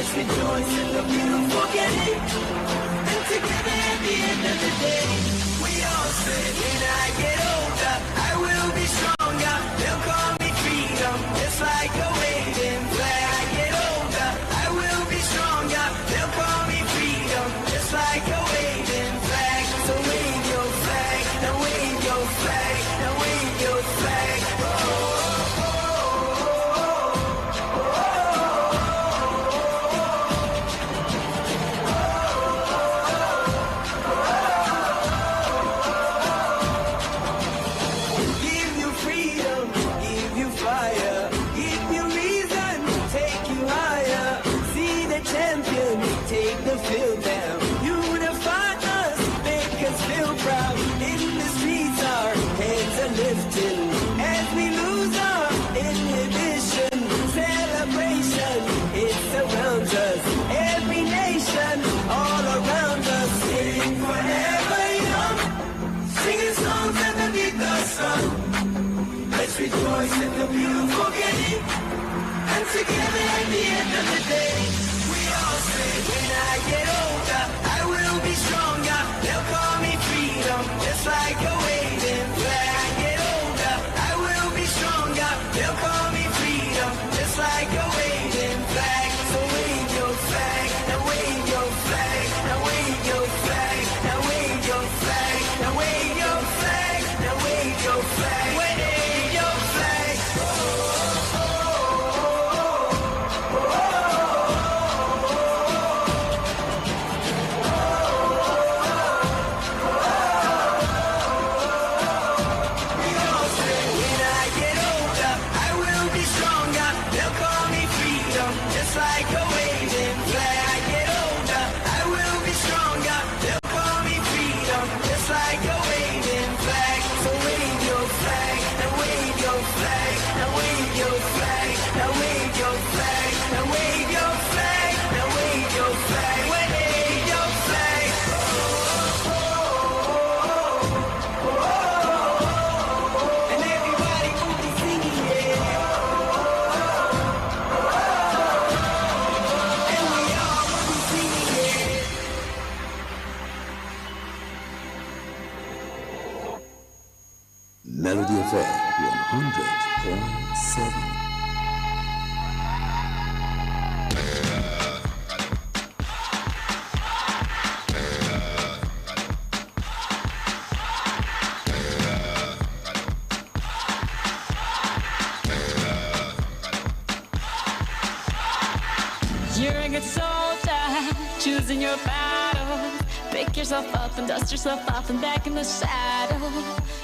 Let's rejoice in the beautiful game. And together at the end of the day, we all say, when I get older, I will be stronger. They'll call me freedom, just like a waving flag. I get older, I will be stronger. They'll call me freedom, just like a waving flag. So wave your flag, now wave your flag, now wave your flag. Let's rejoice in the beautiful game. And together at the end of the day, we all say, when I get older, I will be stronger. They'll call me freedom, just like a waving flag. I get older, I will be stronger. They'll call me freedom, just like a waving flag. So wave your flag, now wave your flag, now wave your flag, now wave your flag, now wave your flag, now wave your flag. Melody FM 100.7. You're a good soldier, choosing your battle. Pick yourself up and dust yourself off and back in the saddle.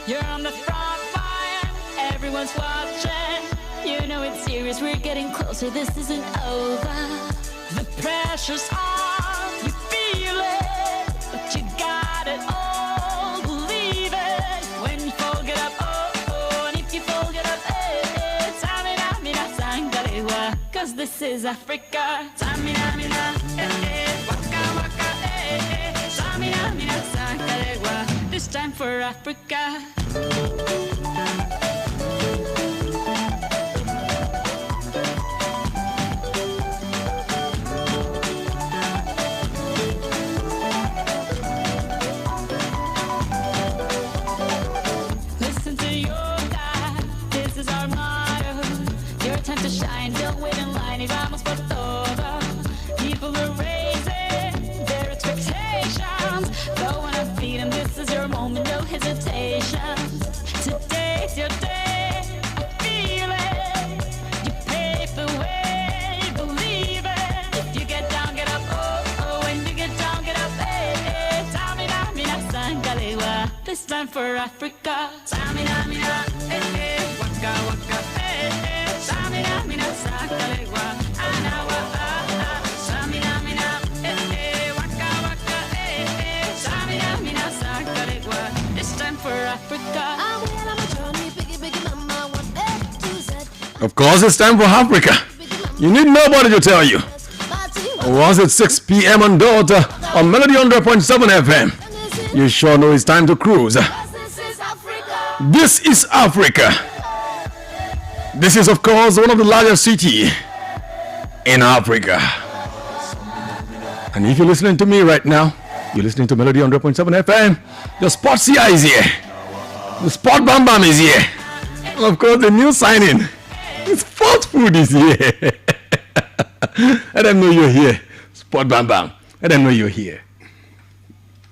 You're on the front line, everyone's watching. You know it's serious, we're getting closer, this isn't over. The pressure's on, you feel it, but you got it all, believe it. When you fold it up, oh, oh, and if you fold it up, eh, tamina, mina, sangalewa. Cause this is Africa. Tamina, mina, waka, waka, tamina, mina, sangalewa. This time for Africa. Listen to your God, this is our motto. Your time to shine, don't wait in line, y vamos por todo. People are raising their expectations. Go on and feed them, this is your moment, no hesitation. Today's your day, I feel it. You pave the way, believe it. If you get down, get up, oh, oh. When you get down, get up, eh, eh. Tamina, mina, sangalewa. This time for Africa. Tamina, mina, eh, eh. Waka, waka, eh, eh. Tamina, mina, sangalewa. Anawa, ah, ah. Tamina, mina, eh, eh. Waka, waka, eh, eh. Tamina, mina, sangalewa. This time for Africa. Of course, it's time for Africa. You need nobody to tell you. Once it's 6 p.m. on dot on Melody 100.7 FM, you sure know it's time to cruise. This is Africa. This is, of course, one of the largest cities in Africa. And if you're listening to me right now, you're listening to Melody 100.7 FM. The Sports CI is here. The Sport Bam Bam is here. And of course, the new signing. Sport Food is here. Let them know you're here. Sport Bam Bam. Let them know you're here.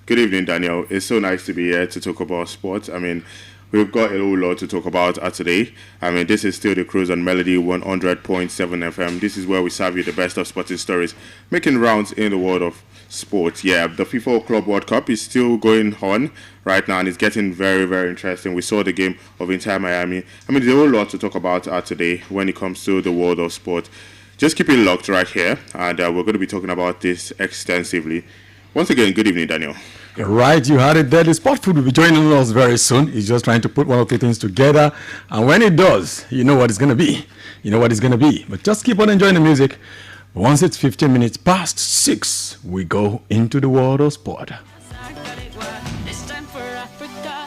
Good evening, Daniel. It's so nice to be here to talk about sports. I mean, we've got a whole lot to talk about today. I mean, this is still the cruise on Melody 100.7 FM. This is where we serve you the best of sporting stories, making rounds in the world of sports. Yeah, the FIFA Club World Cup is still going on right now, and it's getting very, very interesting. We saw the game of Inter Miami. I mean, there's a whole lot to talk about today when it comes to the world of sport. Just keep it locked right here, and we're going to be talking about this extensively. Once again, good evening, Daniel. Right, you had it there. The Sport Food will be joining us very soon. He's just trying to put one or two things together. And when it does, you know what it's going to be. You know what it's going to be. But just keep on enjoying the music. Once it's 15 minutes past 6, we go into the world of sport. This time for Africa.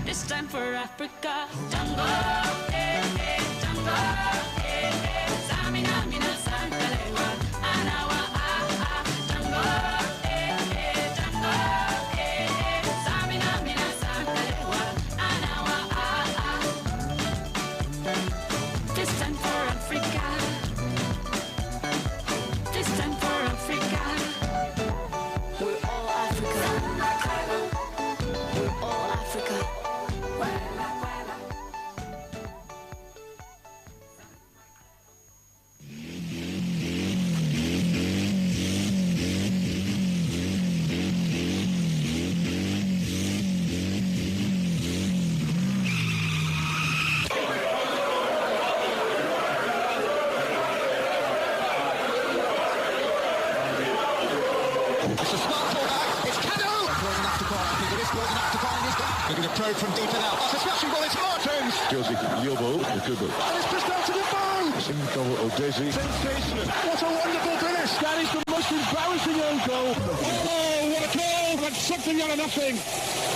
This time for Africa. Jungle, jungle, Samina, mina, Sankalewa, Anawa, jungle, jungle, Samina, mina, Sankalewa, Anawa, This time for Africa. This time for Africa. We're all Africa. We're all Africa. Throw from deep and out. That's a smashing ball. It's Martins. Josie Yobo, good ball. And it's just out to the bar. Simco Odesi. Sensational. What a wonderful finish. That is the most embarrassing own goal. Oh, what a goal. That's something out of nothing.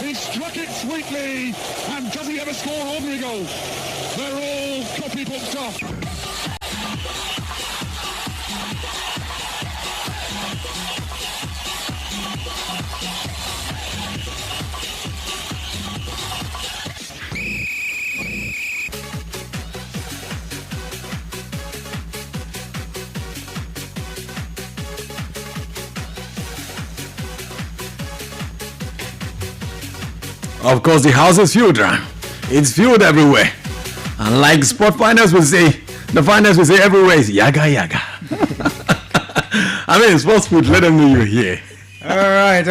He struck it sweetly. And does he ever score ordinary goals? They're all copybook stuff. Of course, the house is filled. It's filled everywhere. And like sport finance will say, the finance will say everywhere is yaga yaga. I mean, Sports Food, let them know you're here. All right.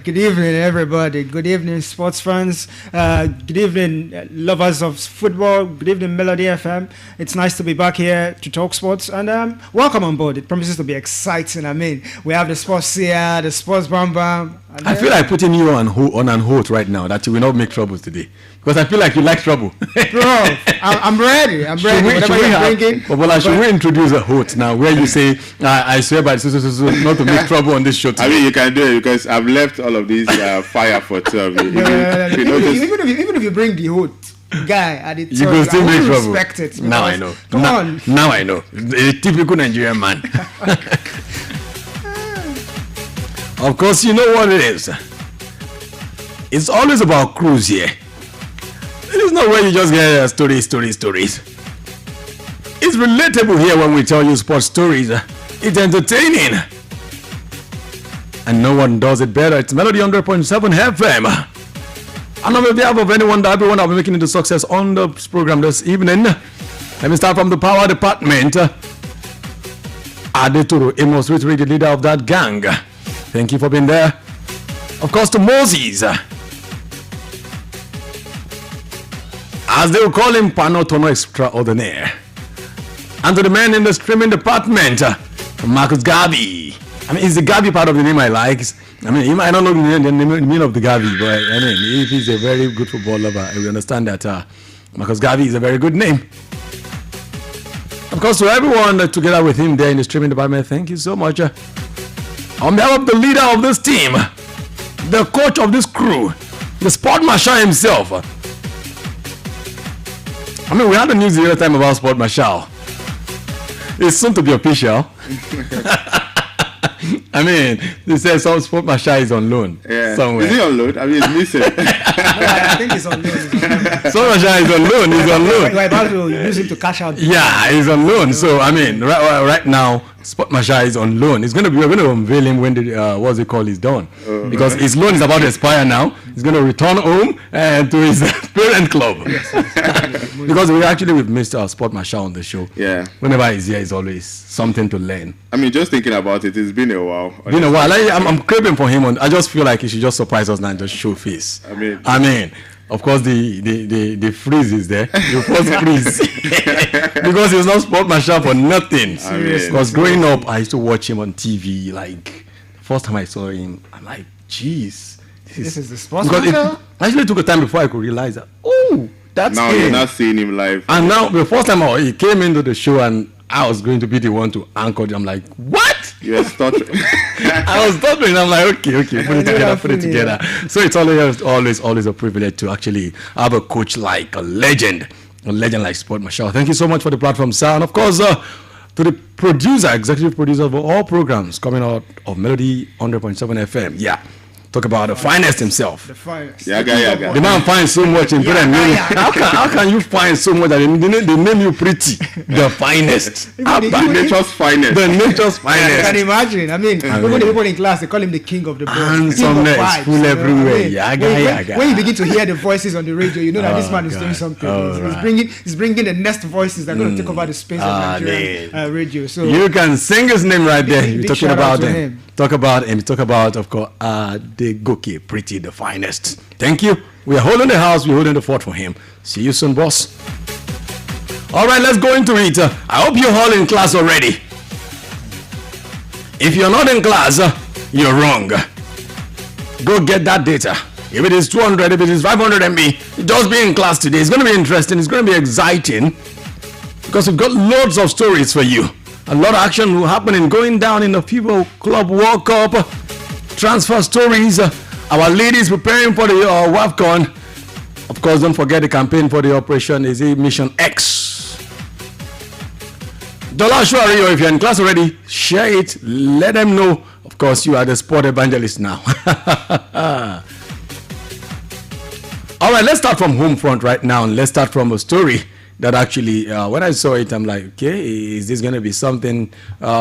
Good evening, everybody. Good evening, sports fans. Good evening, lovers of football. Good evening, Melody FM. It's nice to be back here to talk sports. And welcome on board. It promises to be exciting. I mean, we have the Sports here, the Sports Bam Bam. I feel like putting you on hold right now, that you will not make trouble today. Because I feel like you like trouble. Bro, I'm ready. Whatever you're bringing. Bobola, should we introduce a host now where you say, I swear by so not to make trouble on this show today. I mean, you can do it because I've left all of these fire for 12. Even if you bring the host guy at the top, you can still make trouble. Respect it. Now I know. Come on. Now I know. A typical Nigerian man. Of course, you know what it is. It's always about cruise here. It is not where you just get stories. It's relatable here when we tell you sports stories. It's entertaining. And no one does it better. It's Melody 100.7 FM. And on behalf of everyone I'll be making it a success on the program this evening. Let me start from the power department. Adetoro Amos, the leader of that gang. Thank you for being there. Of course, to Moses, as they will call him, Panotono Extraordinaire. And to the man in the streaming department, Marcus Gabi. I mean, it's the Gabi part of the name I like. I mean, you might not know the meaning of the Gabi, but I mean, if he's a very good football lover, we understand that Marcus Gabi is a very good name. Of course, to everyone together with him there in the streaming department, thank you so much. On behalf of the leader of this team, the coach of this crew, the sport marshal himself. I mean, we had the news the other time about sport marshal. It's soon to be official. I mean, they say some sport marshal is on loan somewhere. Is he on loan? I mean, he's missing. I think he's on loan. Sport marshal is on loan. He's on loan. We're about to use him to cash out. Yeah, he's on loan. So I mean, right now, sport marshal is on loan. We're going to unveil him when the what's it called is done, because his loan is about to expire now. He's going to return home and to his parent club. Because we've missed our sport marshal on the show. Yeah. Whenever he's here, it's always something to learn. I mean, just thinking about it, it's been a while. Been a while. I'm craving for him. I just feel like he should just surprise us now and just show face. I mean, of course, the freeze is there. The first freeze. Because he's not sport marshal for nothing. Because growing up, I used to watch him on TV. Like, first time I saw him, I'm like, jeez. This is the sport marshal? It actually took a time before I could realize that, oh, that's now him. You're not seeing him live. And now, the first time he came into the show and I was going to be the one to anchor. I'm like, what? You were stuttering. I was stuttering. I'm like, okay, put it together. So it's always a privilege to actually have a coach like a legend like Sport Marshal. Thank you so much for the platform, sir. And of course, to the executive producer of all programs coming out of Melody 100.7 FM. Yeah. Talk about the finest himself. The finest. Yaga. The man finds so much in How can you find so much that they name you pretty? The finest. Nature's finest. The nature's finest. I can imagine. I mean, even the people in class, they call him the king of the board. Handsomeness, full everywhere. Yaga. When you begin to hear the voices on the radio, you know that this man is doing something. He's bringing the next voices that are going to take over the space of Nigerian radio. So you can sing his name right there. You're talking about him. Talk about, of course, the Goki, pretty, the finest. Thank you. We are holding the house. We're holding the fort for him. See you soon, boss. All right, let's go into it. I hope you're all in class already. If you're not in class, you're wrong. Go get that data. If it is 200, if it is 500 MB, just be in class today. It's going to be interesting. It's going to be exciting because we've got loads of stories for you. A lot of action will happen in going down in the FIFA Club World Cup. Transfer stories. Our ladies preparing for the WAFCON. Of course, don't forget the campaign for the operation is Mission X. Dola Shuario, if you're in class already, share it. Let them know. Of course, you are the sport evangelist now. All right, let's start from home front right now. And let's start from a story that actually, when I saw it, I'm like, okay, is this going to be something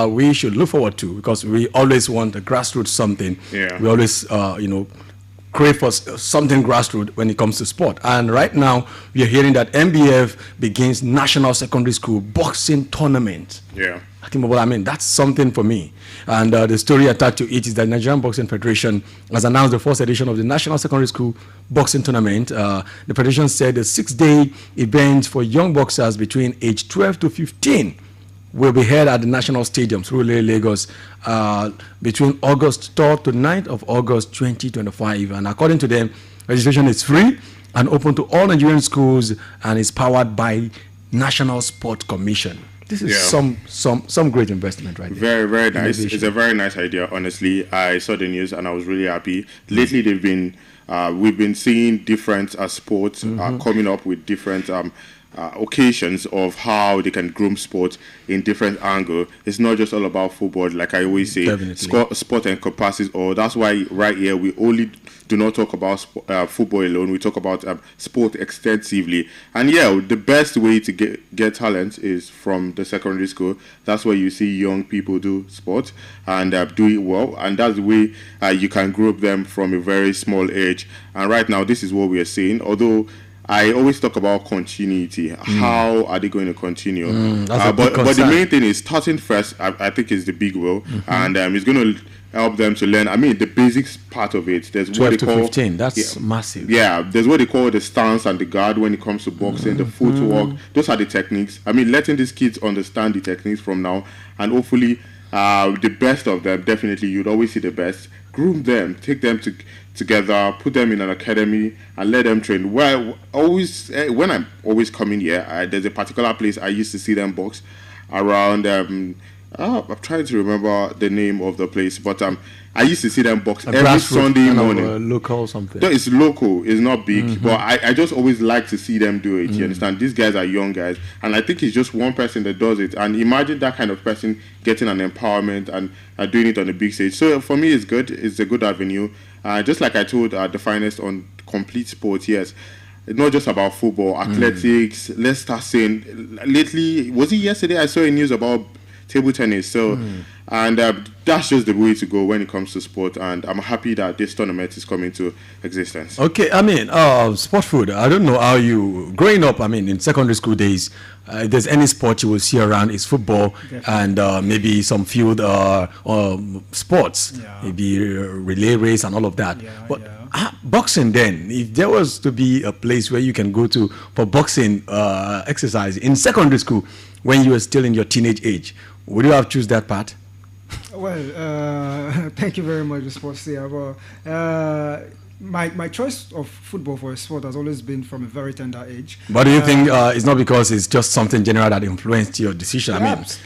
we should look forward to? Because we always want a grassroots something. Yeah. We always, crave for something grassroots when it comes to sport. And right now, we are hearing that MBF begins National Secondary School Boxing Tournament. Yeah. I mean, that's something for me. And the story attached to it is that Nigerian Boxing Federation has announced the first edition of the National Secondary School Boxing Tournament. The federation said the 6-day event for young boxers between age 12 to 15 will be held at the National Stadium, Surulere, Lagos, between August 3rd to 9th of August 2025. And according to them, registration is free and open to all Nigerian schools and is powered by National Sport Commission. This is some great investment right there. Very, very nice. It's a very nice idea, honestly. I saw the news and I was really happy. Lately, we've been seeing different sports coming up with different occasions of how they can groom sport in different angle. It's not just all about football, like I always say. Sport encompasses all. That's why right here we only do not talk about football alone. We talk about sport extensively. And yeah, the best way to get talent is from the secondary school. That's where you see young people do sport and do it well. And that's the way you can group them from a very small age. And right now, this is what we are seeing. Although I always talk about continuity. How are they going to continue? That's a big but the concern. main thing is starting first. I think is the big will, and it's going to help them to learn. I mean, the basics part of it. There's 12 what they to call 15. That's massive. yeah. There's what they call the stance and the guard when it comes to boxing, the footwork. Those are the techniques. I mean, letting these kids understand the techniques from now, and hopefully, the best of them. Definitely, you'd always see the best. Groom them, take them together, put them in an academy, and let them train. Well, always when I'm always coming here, there's a particular place I used to see them box around. I'm trying to remember the name of the place, but I used to see them box every Grassroots Sunday kind of, morning. local something. No, it's local, it's not big, but I just always like to see them do it. You understand? These guys are young guys, and I think it's just one person that does it. And imagine that kind of person getting an empowerment and doing it on the big stage. So for me, it's good. It's a good avenue. Just like I told the finest on complete sports, yes. It's not just about football, athletics. Let's start saying, lately, was it yesterday? I saw a news about table tennis. So, and that's just the way to go when it comes to sport. And I'm happy that this tournament is coming to existence. Okay, I mean, sport food. I don't know how you, growing up, I mean, in secondary school days, if there's any sport you will see around, is football and maybe some field sports, maybe relay race and all of that. But boxing then, if there was to be a place where you can go to for boxing exercise in secondary school when you were still in your teenage age, would you have choose that part? Well, thank you very much, sports here. Well, my choice of football for a sport has always been from a very tender age. But do you think it's not because it's just something general that influenced your decision? Perhaps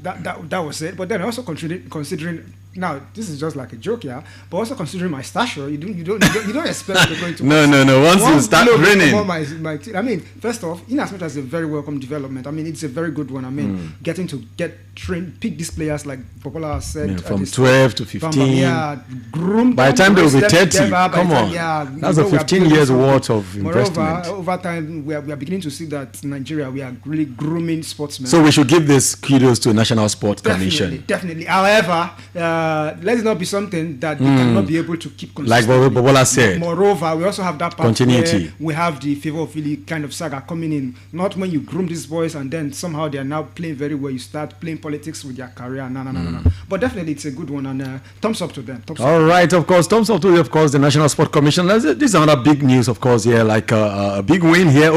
that was it. But then also considering now this is just like a joke, yeah. But also considering my stature, you don't expect me going to no. Once you start training, I mean, first off, in as much as a very welcome development, I mean it's a very good one. I mean, getting to train, pick these players like Bobola has said, from 12 to 15. Groom. By the time they will be 30, together, come on, that's a 15 years worth of investment. Moreover, over time, we are beginning to see that in Nigeria we are really grooming sportsmen. So we should give this kudos to National Sport Commission. Definitely. However, let it not be something that they cannot be able to keep consistent. Like Bobola said. Moreover, we also have that part continuity. Where we have the favor of Philly kind of saga coming in. Not when you groom these boys and then somehow they are now playing very well. You start playing politics with their career. No. But definitely it's a good one, and thumbs up to them. All right, of course, thumbs up to you, of course, the National Sport Commission. This is another big news, of course, here, like a big win here.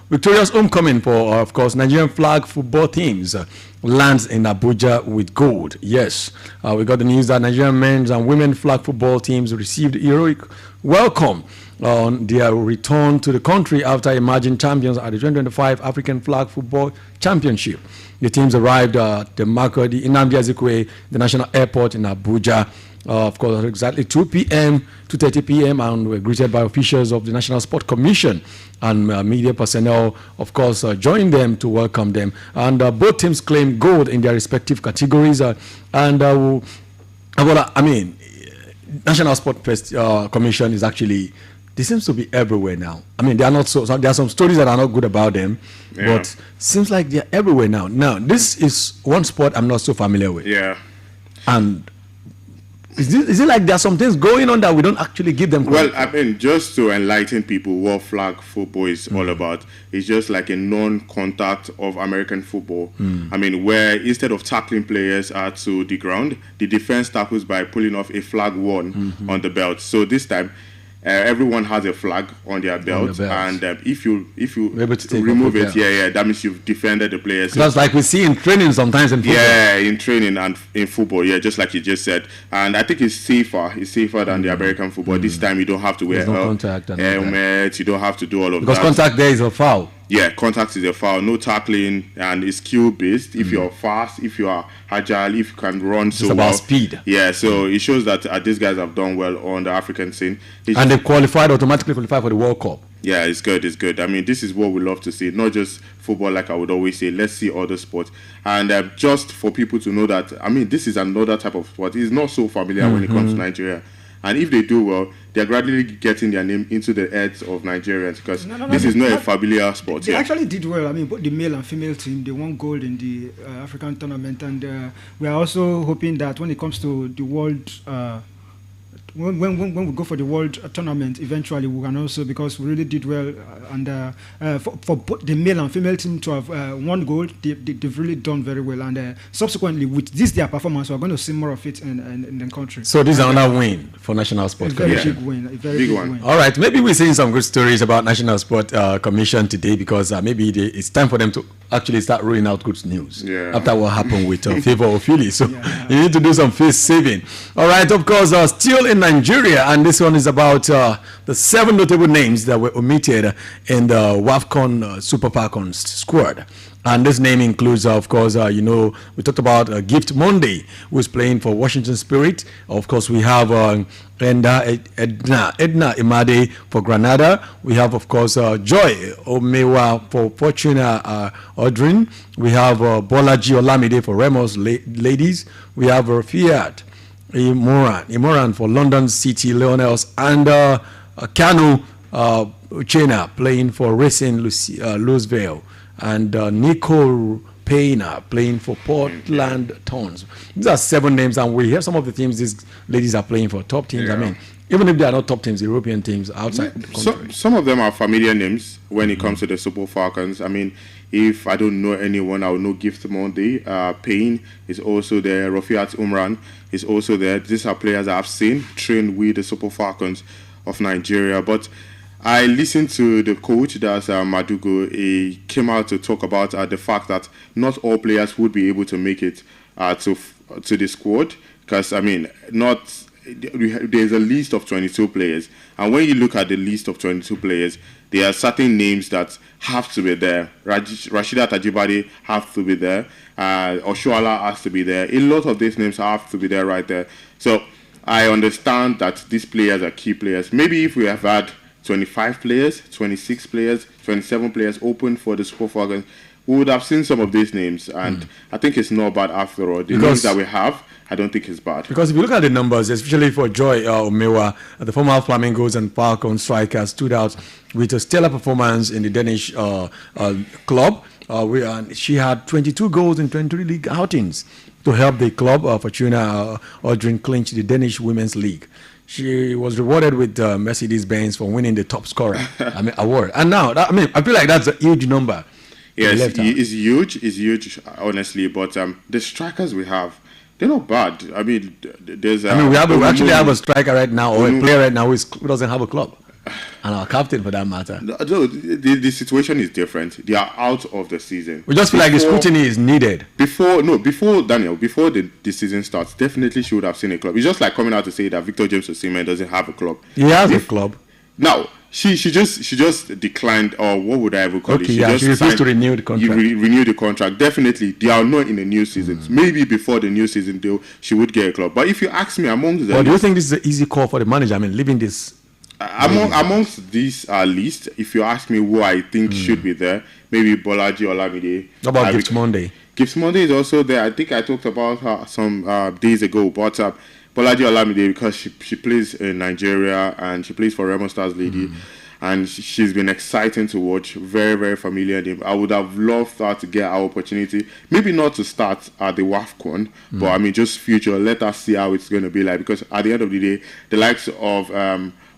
Victorious homecoming for, of course, Nigerian flag football teams lands in Abuja with gold. Yes, we got the news that Nigerian men's and women flag football teams received heroic welcome on their return to the country after emerging champions at the 2025 African Flag Football Championship. The teams arrived at the Makurdi Nnamdi Azikiwe International Airport in Abuja. Of course, at exactly 2:30 p.m. and were greeted by officials of the National Sport Commission and media personnel, of course, joined them to welcome them. And both teams claimed gold in their respective categories. I mean, National Sport Commission is actually, they seems to be everywhere now. I mean, they are not there are some stories that are not good about them, but seems like they're everywhere now. Now, this is one sport I'm not so familiar with. Yeah. And is it like there are some things going on that we don't actually give them credit? Well, I mean, just to enlighten people what flag football is all about, it's just like a non-contact of American football. I mean, where instead of tackling players to the ground, the defense tackles by pulling off a flag one on the belt. So this time, everyone has a flag on their belt, and if you remove it, that means you've defended the players. That's like we see in training sometimes in football. Yeah, in training and in football, just like you just said. And I think it's safer than the American football. This time you don't have to wear helmet, you don't have to do all of that. Because contact there is a foul. Yeah, contact is a foul, no tackling, and it's skill based. If you're fast, if you are agile, if you can run, it's about speed. Yeah, so it shows that these guys have done well on the African scene. And they automatically qualified for the World Cup. Yeah, it's good. I mean, this is what we love to see. Not just football, like I would always say. Let's see other sports. And just for people to know that, I mean, this is another type of sport. It's not so familiar when it comes to Nigeria. And if they do well, they're gradually getting their name into the heads of Nigerians, because this is not a familiar sport. They actually did well. I mean, both the male and female team, they won gold in the African tournament. And we are also hoping that when it comes to the World when we go for the world tournament, eventually we can also, because we really did well, and for both the male and female team to have won gold, they've really done very well, and subsequently with this their performance, we're going to see more of it in the country. So this is another win for National Sport A very Commission. big win, a very big win. All right, maybe we're seeing some good stories about National Sport Commission today, because maybe it's time for them to actually start rolling out good news after what happened with Favor Ofili. So you need to do some face saving. All right, of course, still in Nigeria, and this one is about the 7 notable names that were omitted in the WAFCON Super Falcons squad. And this name includes, of course, we talked about Gift Monday, who's playing for Washington Spirit. Of course, we have Edna Imade for Granada. We have, of course, Joy Omewa for Fortuna Odrin. We have Bolaji Olamide for Remos Ladies. We have Fiat Imoran for London City Lionels. And Kanu Uchena playing for Racing Louisville. And Nicole Payna playing for Portland Thorns. These are 7 names, and we have some of the teams these ladies are playing for, top teams. I mean, even if they are not top teams, European teams outside the country. Some of them are familiar names when it comes to the Super Falcons. I mean, if I don't know anyone, I will know Gift Monday. Payne is also there. Rafiat Umran is also there. These are players I've seen train with the Super Falcons of Nigeria. But I listened to the coach, that's Madugo. He came out to talk about the fact that not all players would be able to make it to the squad, because I mean, there's a list of 22 players, and when you look at the list of 22 players, there are certain names that have to be there. Rashida Tajibade have to be there. Oshuala has to be there. A lot of these names have to be there right there. So I understand that these players are key players. Maybe if we have had 25 players, 26 players, 27 players open for the Super Falcons, we would have seen some of these names, and I think it's not bad after all. The names that we have, I don't think it's bad. Because if you look at the numbers, especially for Joy Omewa, the former Flamingos and Falcons striker, stood out with a stellar performance in the Danish club. She had 22 goals in 23 league outings to help the club, Fortuna Odrin, clinch the Danish Women's League. She was rewarded with Mercedes-Benz for winning the top scorer award. And now, I feel like that's a huge number. Yes, it's huge, honestly. But the strikers we have, they're not bad. I mean, we actually have a striker right now, or a player right now who doesn't have a club. And our captain, for that matter. No, the situation is different. They are out of the season. We just feel like the scrutiny is needed. Before the season starts, definitely she would have seen a club. It's just like coming out to say that Victor James Osimhen doesn't have a club. He has a club. Now, she just declined, or what would I ever call it? She refused to renew the contract. Renew the contract. Definitely, they are not in the new season. Maybe before the new season, though, she would get a club. But if you ask me, amongst them, do you think this is an easy call for the manager? I mean, leaving this. Amongst this list, if you ask me who I think should be there, maybe Bolaji Olamide. How about Gift Monday? Gift Monday is also there. I think I talked about her some days ago. But Bolaji Olamide, because she plays in Nigeria and she plays for Remo Stars Lady, and she's been exciting to watch. Very, very familiar name. I would have loved her to get our opportunity. Maybe not to start at the WAFCON, but I mean just future. Let us see how it's going to be like, because at the end of the day, the likes of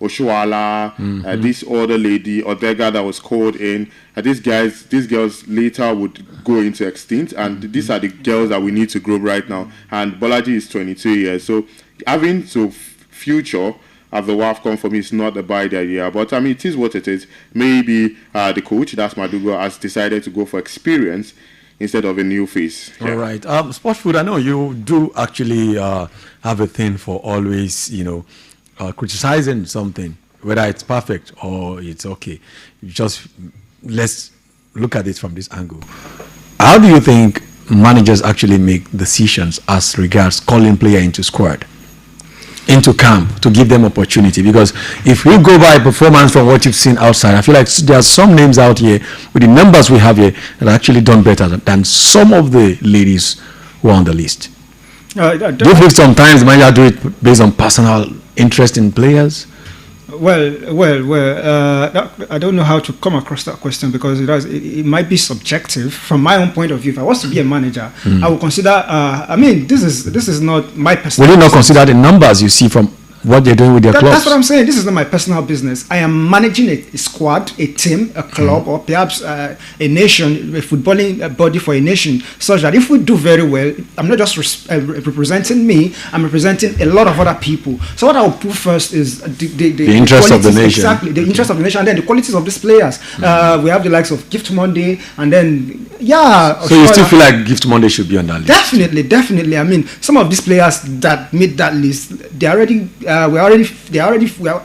Oshuala, this other lady, Odega, that was called in. These girls later would go into extinct, and these are the girls that we need to grow right now. And Bolaji is 22 years, so having to future at the WAFCON for me is not a bad idea. But I mean, it is what it is. Maybe the coach, that's Madugo, has decided to go for experience instead of a new face. All right. Sports Food, I know you do actually have a thing for always, criticizing something, whether it's perfect or it's okay. Let's look at it from this angle. How do you think managers actually make decisions as regards calling player into squad, into camp, to give them opportunity? Because if we go by performance from what you've seen outside, I feel like there are some names out here with the numbers we have here that are actually done better than some of the ladies who are on the list. Do you think sometimes the manager do it based on personal interest in players? Well, I don't know how to come across that question, because it might be subjective. From my own point of view, if I was to be a manager, I would consider. This is not my personal. Will you not consider the numbers you see from what they're doing with their clubs. That's what I'm saying. This is not my personal business. I am managing a squad, a team, a club, or perhaps a nation, a footballing body for a nation, such that if we do very well, I'm not just representing me, I'm representing a lot of other people. So what I will put first is the interest of the nation. Exactly, the interest of the nation, and then the qualities of these players. We have the likes of Gift Monday, and then, So you still feel like Gift Monday should be on that list? Definitely. I mean, some of these players that made that list, they are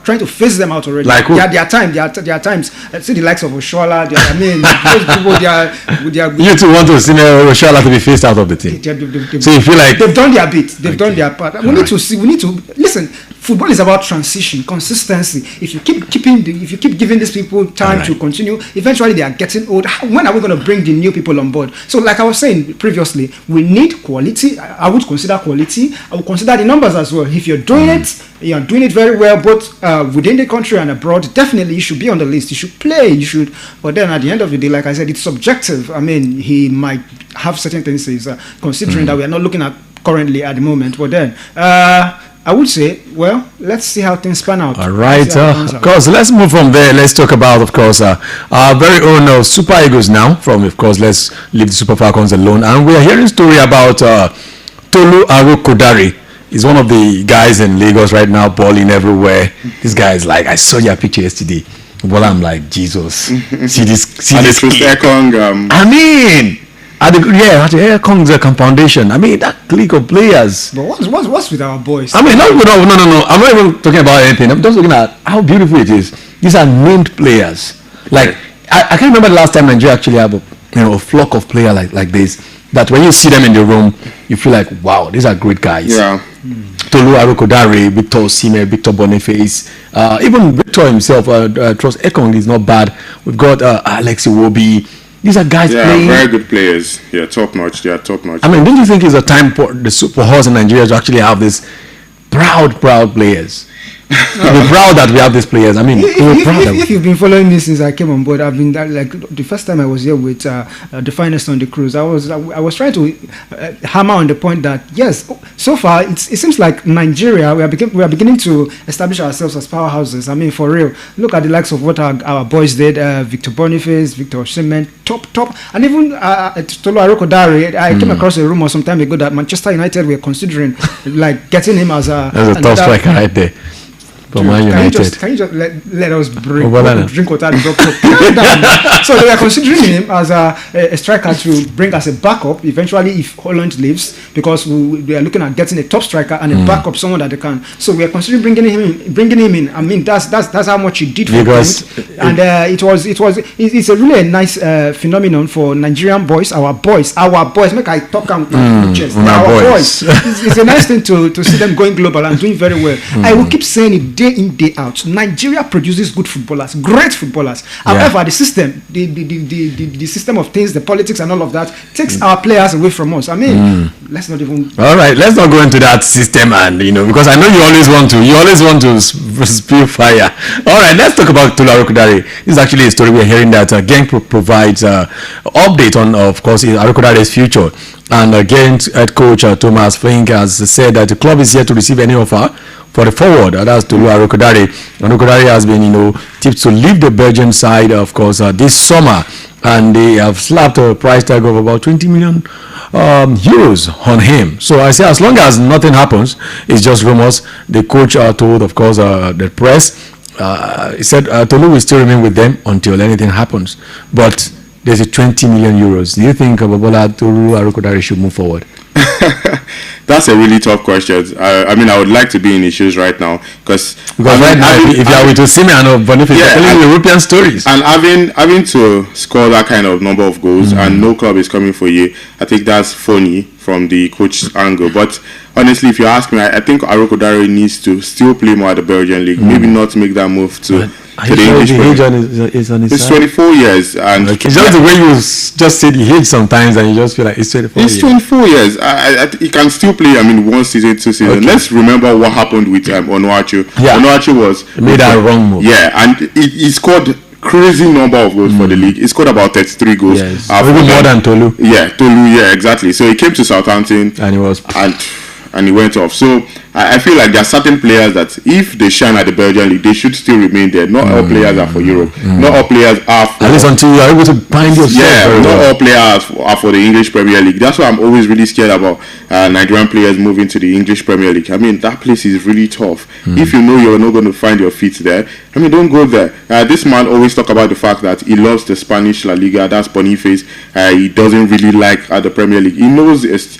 trying to phase them out already. Like who? There are times. See the likes of Oshola. Those people, you two want to see Oshola to be phased out of the team. So you feel like they've done their bit. They've done their part. We need to listen. Football is about transition, consistency. If you keep giving these people time to continue, eventually they are getting old. When are we going to bring the new people on board? So, like I was saying previously, we need quality. I would consider quality. I would consider the numbers as well. If you're doing it, you're doing it very well, both within the country and abroad. Definitely, you should be on the list. You should play. You should. But then, at the end of the day, like I said, it's subjective. I mean, he might have certain things. Considering that we are not looking at currently at the moment. But then. I would say, well, let's see how things pan out. All right, of course, let's move from there. Let's talk about, of course, our very own Super Eagles now. From, of course, let's leave the Super Falcons alone. And we are hearing a story about Tolu Arokodare. He's one of the guys in Lagos right now, balling everywhere. This guy is like, I saw your picture yesterday. Well, I'm like, Jesus. see this kid. I mean... at the Air Kong's Foundation. I mean, that clique of players. But what's with our boys? I mean, no. I'm not even talking about anything. I'm just looking at how beautiful it is. These are named players. Like, I can't remember the last time Nigeria actually have a flock of players like this. That when you see them in the room, you feel like, wow, these are great guys. Yeah. Tolu Arokodare, Victor Osimhen, Victor Boniface, even Victor himself, Trust Ekong is not bad. We've got Alex Iwobi. These are guys playing. Very good players. Yeah, top notch. They are top notch. I mean, don't you think it's a time for us in Nigeria to actually have these proud players? We're proud that we have these players. I mean, if you've been following me since I came on board, I've been like the first time I was here with the finest on the cruise. I was trying to hammer on the point that yes, so far it seems like Nigeria we are beginning to establish ourselves as powerhouses. I mean, for real. Look at the likes of what our boys did. Victor Boniface, Victor Osimhen, top, and even Tolu Arokodare. I came across a rumor some time ago that Manchester United were considering like getting him as a top striker right there. Can you just let us drink water and drop. So they are considering him as a striker to bring as a backup eventually if Holland leaves, because we are looking at getting a top striker and a backup, someone that they can. So we are considering bringing him in. I mean, that's how much he did for us. And it's a really nice phenomenon for Nigerian boys, our boys. Make I talk on chest. Our boys. It's a nice thing to see them going global and doing very well. I will keep saying it day in, day out. Nigeria produces good footballers, great footballers. However, the system, the system of things, the politics and all of that takes our players away from us. I mean, let's not even. All right, let's not go into that system, and because I know you always want to spew fire. All right, let's talk about Tolu Arokodare. This is actually a story we're hearing that Genk provides update on, of course, Arokodare's future. And Genk head coach Thomas Fink has said that the club is yet to receive any offer for the forward. That's Tolu Arokodare. Arokodare has been, tipped to leave the Belgian side, of course, this summer, and they have slapped a price tag of about 20 million euros on him. So I say, as long as nothing happens, it's just rumors. The coach told, of course, the press. He said Tolu will still remain with them until anything happens. But there's a 20 million euros. Do you think Bobola Tolu Arokodare should move forward? That's a really tough question. I mean, I would like to be in his shoes right now because right now, if you are with Osimhen and Boniface, you're telling European stories. And having to score that kind of number of goals and no club is coming for you, I think that's funny from the coach's angle. But honestly, if you ask me, I think Arokodare needs to still play more at the Belgian league. Maybe not make that move to the English age is on his It's side? 24 years. And it's just the way you just said the age sometimes, and you just feel like it's 24 years. It's 24 years. He can still play, 1 season, 2 seasons. Okay. Let's remember what happened with Onuachu. Yeah. Onuachu made that wrong move. Yeah, and he scored crazy number of goals for the league. He scored about 33 goals. Yes. Even more than Tolu. Yeah, Tolu, yeah, exactly. So he came to Southampton. And he was... And and he went off. So I feel like there are certain players that if they shine at the Belgian league, they should still remain there. Not all players are for Europe. Not all players are for, at least until you are able to find yourself. Yeah, not all players are for the English Premier League. That's why I'm always really scared about Nigerian players moving to the English Premier League. I mean, that place is really tough. If you know you're not going to find your feet there, I mean, don't go there. This man always talk about the fact that he loves the Spanish La Liga. That's Boniface. He doesn't really like the Premier League. He knows his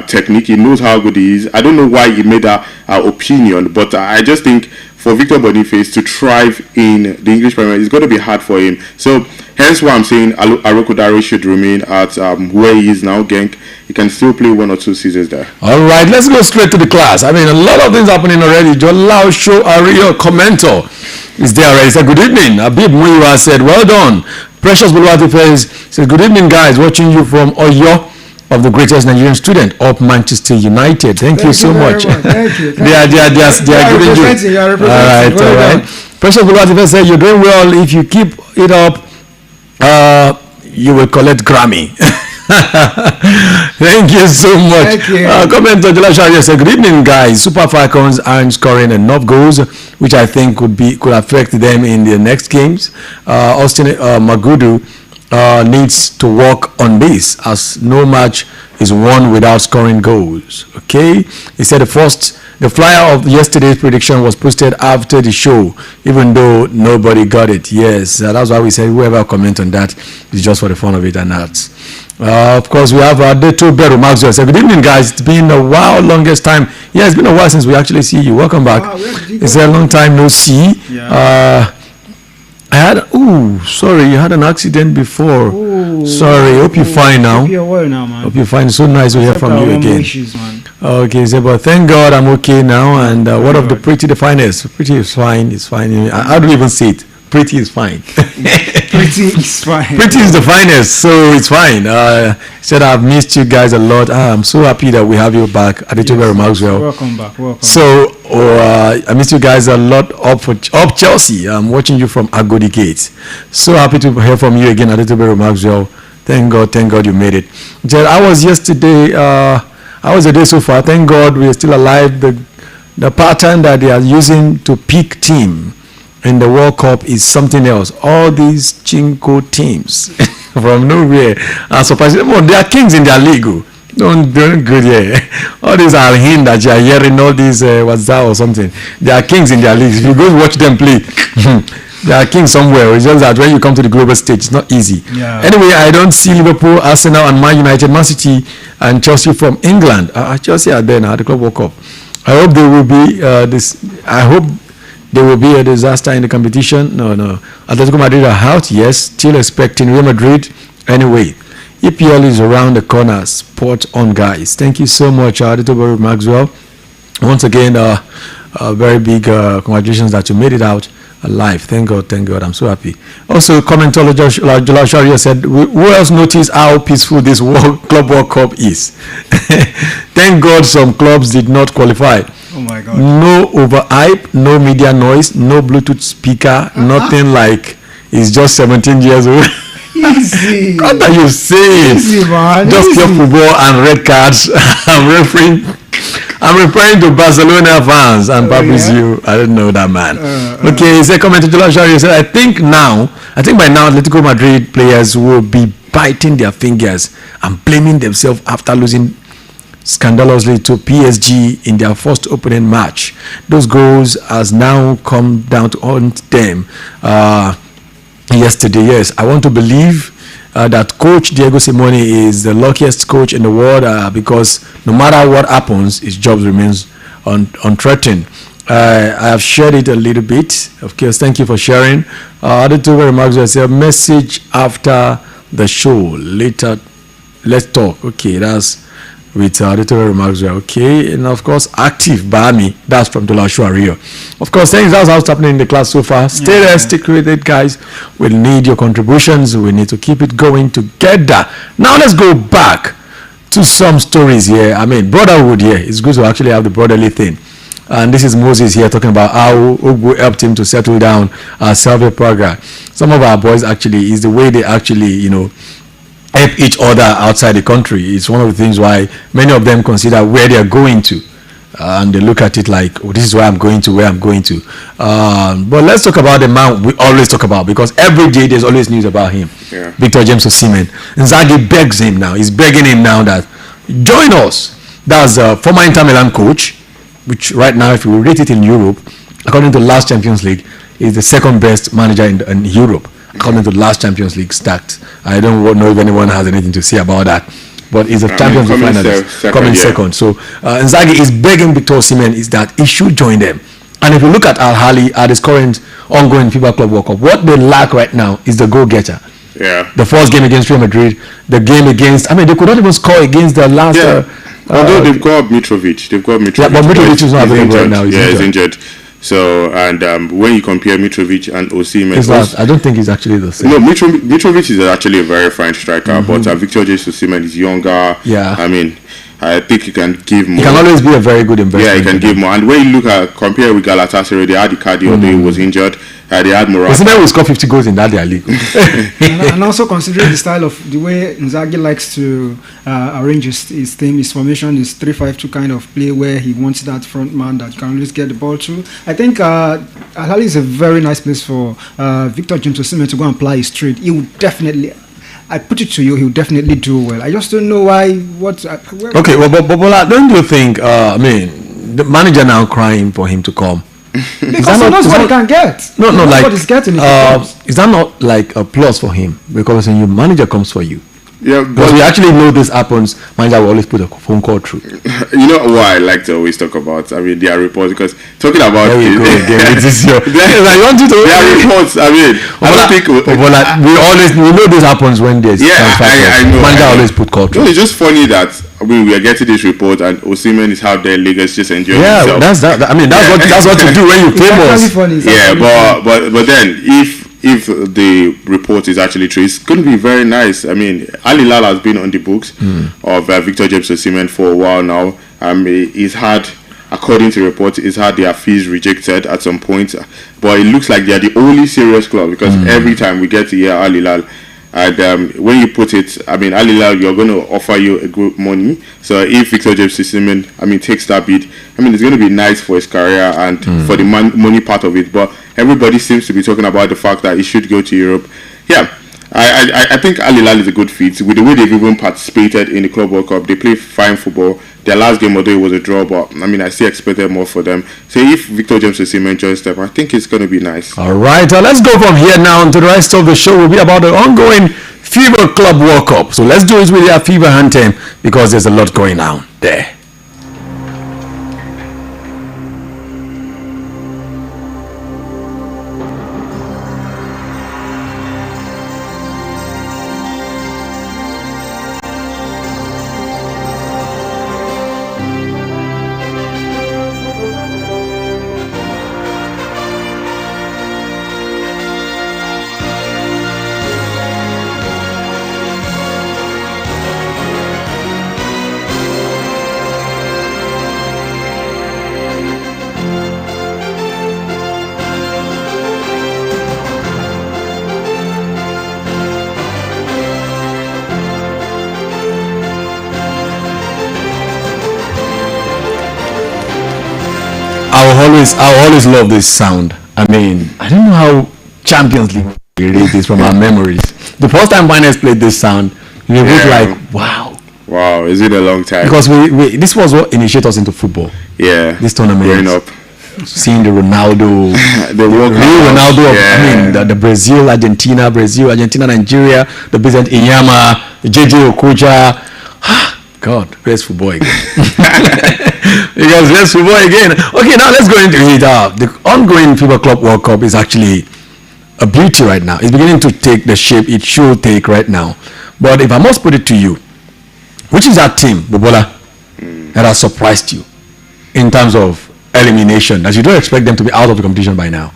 technique. He knows how good he is. I don't know why he made that opinion, but I just think for Victor Boniface to thrive in the English Premier League, it's going to be hard for him. So hence why I'm saying Arokodare should remain at where he is now, Genk. He can still play 1 or 2 seasons there. All right, let's go straight to the class. I mean, a lot of things happening already. Jolao Show Ario commentor is there already. He said, good evening. Abib Muiwa said, well done. Precious Bobola says, good evening, guys. Watching you from Oyo of the greatest Nigerian student of Manchester United. Thank you so much. Thank you. They are giving you. All right. Precious Bobola said, you're doing well. If you keep it up, you will collect Grammy. Thank you so much. Thank you. Comment on Jola said, good evening, guys. Super Falcons aren't scoring enough goals, which I think could affect them in the next games. Austin Magudu needs to work on this, as no match is won without scoring goals. Okay, he said the flyer of yesterday's prediction was posted after the show, even though nobody got it. Yes, that's why we said whoever comment on that is just for the fun of it and that. Of course, we have Deto Beru Maxwell. Good evening, guys. It's been a while, longest time. Yeah, it's been a while since we actually see you. Welcome back. Wow, it's a long time no see. Yeah. Sorry, you had an accident before. Sorry, hope you're fine now. Hope you're well now, man. Hope you're fine. So nice to hear from you again. Wishes, man. Okay, so but thank God I'm okay now. And what of the Pretty the finest? Pretty is fine. It's fine. I don't even say it. Pretty is fine. Pretty is fine. Pretty is the finest, so it's fine. Said I've missed you guys a lot. I'm so happy that we have you back. Adetobe Maxwell. Welcome back. So I missed you guys a lot up Chelsea. I'm watching you from Agodi Gate. So happy to hear from you again, Adetobe Maxwell. Thank God you made it. I was yesterday. How was the day so far? Thank God we're still alive. The pattern that they are using to pick team in the World Cup is something else. All these chinko teams from nowhere are surprising. Well, they are kings in their league. Don't good here. All these are him that you are hearing. All these what's that or something. They are kings in their leagues. If you go watch them play, they are kings somewhere. It's just that when you come to the global stage, it's not easy. Yeah. Anyway, I don't see Liverpool, Arsenal, and Man United, Man City, and Chelsea from England. Chelsea are there now at the Club World Cup. I hope they will be I hope there will be a disaster in the competition. No. Atletico Madrid are out. Yes, still expecting Real Madrid. Anyway, EPL is around the corner. Spot on, guys. Thank you so much, Adetobe Maxwell. Once again, very big congratulations that you made it out alive. Thank God. I'm so happy. Also, commentator Jola Sharia said, who else noticed how peaceful this Club World Cup is? Thank God some clubs did not qualify. Oh my God. No overhype, no media noise, no Bluetooth speaker, nothing like it's just 17 years old. Easy. What are you saying? Easy, man. Just pure football and red cards. I'm referring to Barcelona fans and Fabrizio. I don't know that man. Okay, he said, commentator Jola Sharia said, I think by now Atletico Madrid players will be biting their fingers and blaming themselves after losing scandalously to PSG in their first opening match. Those goals has now come down to haunt them yesterday. Yes, I want to believe that coach Diego Simeone is the luckiest coach in the world because no matter what happens, his job remains unthreatened. I have shared it a little bit. Of course, thank you for sharing. Adetobe Maxwell said, a message after the show. Later, let's talk. Okay, that's with Adetobe Maxwell. Okay, and of course, active Bami. That's from Jola Sharia. Of course, thanks. That's what's happening in the class so far. Stay there, stick with it, guys. We need your contributions. We need to keep it going together. Now, let's go back to some stories here. I mean, brotherhood here. It's good to actually have the brotherly thing. And this is Moses here talking about how Ogbu helped him to settle down Salve Praga. Some of our boys actually is the way they actually, help each other outside the country. It's one of the things why many of them consider where they are going to. And they look at it like, oh, this is where I'm going to. But let's talk about the man we always talk about, because every day there's always news about him. Yeah. Victor James Osimhen. Inzaghi begs him now. He's begging him now that join us. That's former Inter Milan coach, which right now, if you rate it in Europe, according to last Champions League, is the second best manager in Europe, according to last Champions League stats. I don't know if anyone has anything to say about that. But he's a Champions League finalist, coming second. So Inzaghi is begging Victor Osimhen is that he should join them. And if you look at Al Ahly at his current ongoing FIBA Club World Cup, what they lack right now is the goal-getter. Yeah. The first game against Real Madrid, the game against, they could not even score against the last. Although they've got Mitrovic. Yeah, but Mitrovic is not available right now. He's injured. So, and when you compare Mitrovic and Osimhen, I don't think he's actually the same. No, Mitrovic is actually a very fine striker, but Victor James Osimhen is younger. Yeah. I think he can give more. He can always be a very good investment. Yeah, he can give more. And when you look at compare with Galatasaray, they had Icardi, although he was injured. They had Morata. Osimhen will score 50 goals in that their league. and also considering the style of the way Inzaghi likes to arrange his team, his formation is 3-5-2 kind of play where he wants that front man that can always get the ball to. I think Al Ahly is a very nice place for Victor James Osimhen to go and apply his trade. He would definitely. I put it to you, he'll definitely do well. I just don't know why. Okay, well, Bobola, don't you think? The manager now crying for him to come because he knows what he can get. No, like what he's getting. Is that not like a plus for him? Because when your manager comes for you. Yeah, because we actually know this happens. Manager will always put a phone call through. You know why I like to always talk about? Their reports, because talking about there you go again. I want you to. Their reports. I don't think. We know this happens when there's I know. Manager always put call through. No, it's just funny that we are getting this report and Osimhen is out there, Lagos just enjoying himself. That's what you do when you're famous. Yeah, but then if the report is actually true, it's going to be very nice. Al Hilal has been on the books of Victor James Osimhen for a while now. He's had, according to reports, he's had their fees rejected at some point, but it looks like they're the only serious club, because every time we get to hear Al Hilal, and when you put it, Al Hilal, you're going to offer you a good money. So if Victor James Osimhen, takes that bid, it's going to be nice for his career and for the money part of it. But everybody seems to be talking about the fact that he should go to Europe. Yeah, I think Al Hilal is a good fit with the way they've even participated in the Club World Cup. They play fine football. Their last game, although it was a draw, but I still expected more for them. So if Victor James Osimhen joins them, I think it's going to be nice. All right, let's go from here now to the rest of the show. Will be about the ongoing FIBA Club World Cup. So let's do it with our FIBA anthem, because there's a lot going on there. I always love this sound. I don't know how Champions League relate this from our memories. The first time Binance played this sound, we were like, wow. Wow, is it a long time? Because this was what initiated us into football. Yeah. This tournament. Growing up. Seeing the Ronaldo, the real Ronaldo of, the Brazil, Argentina, Nigeria, the Bizant Inyama, JJ Okocha. God, where's football again? Because there's football again. Okay, now let's go into it. The ongoing FIBA Club World Cup is actually a beauty right now. It's beginning to take the shape it should take right now. But if I must put it to you, which is that team, Bobola, that has surprised you in terms of elimination, as you don't expect them to be out of the competition by now?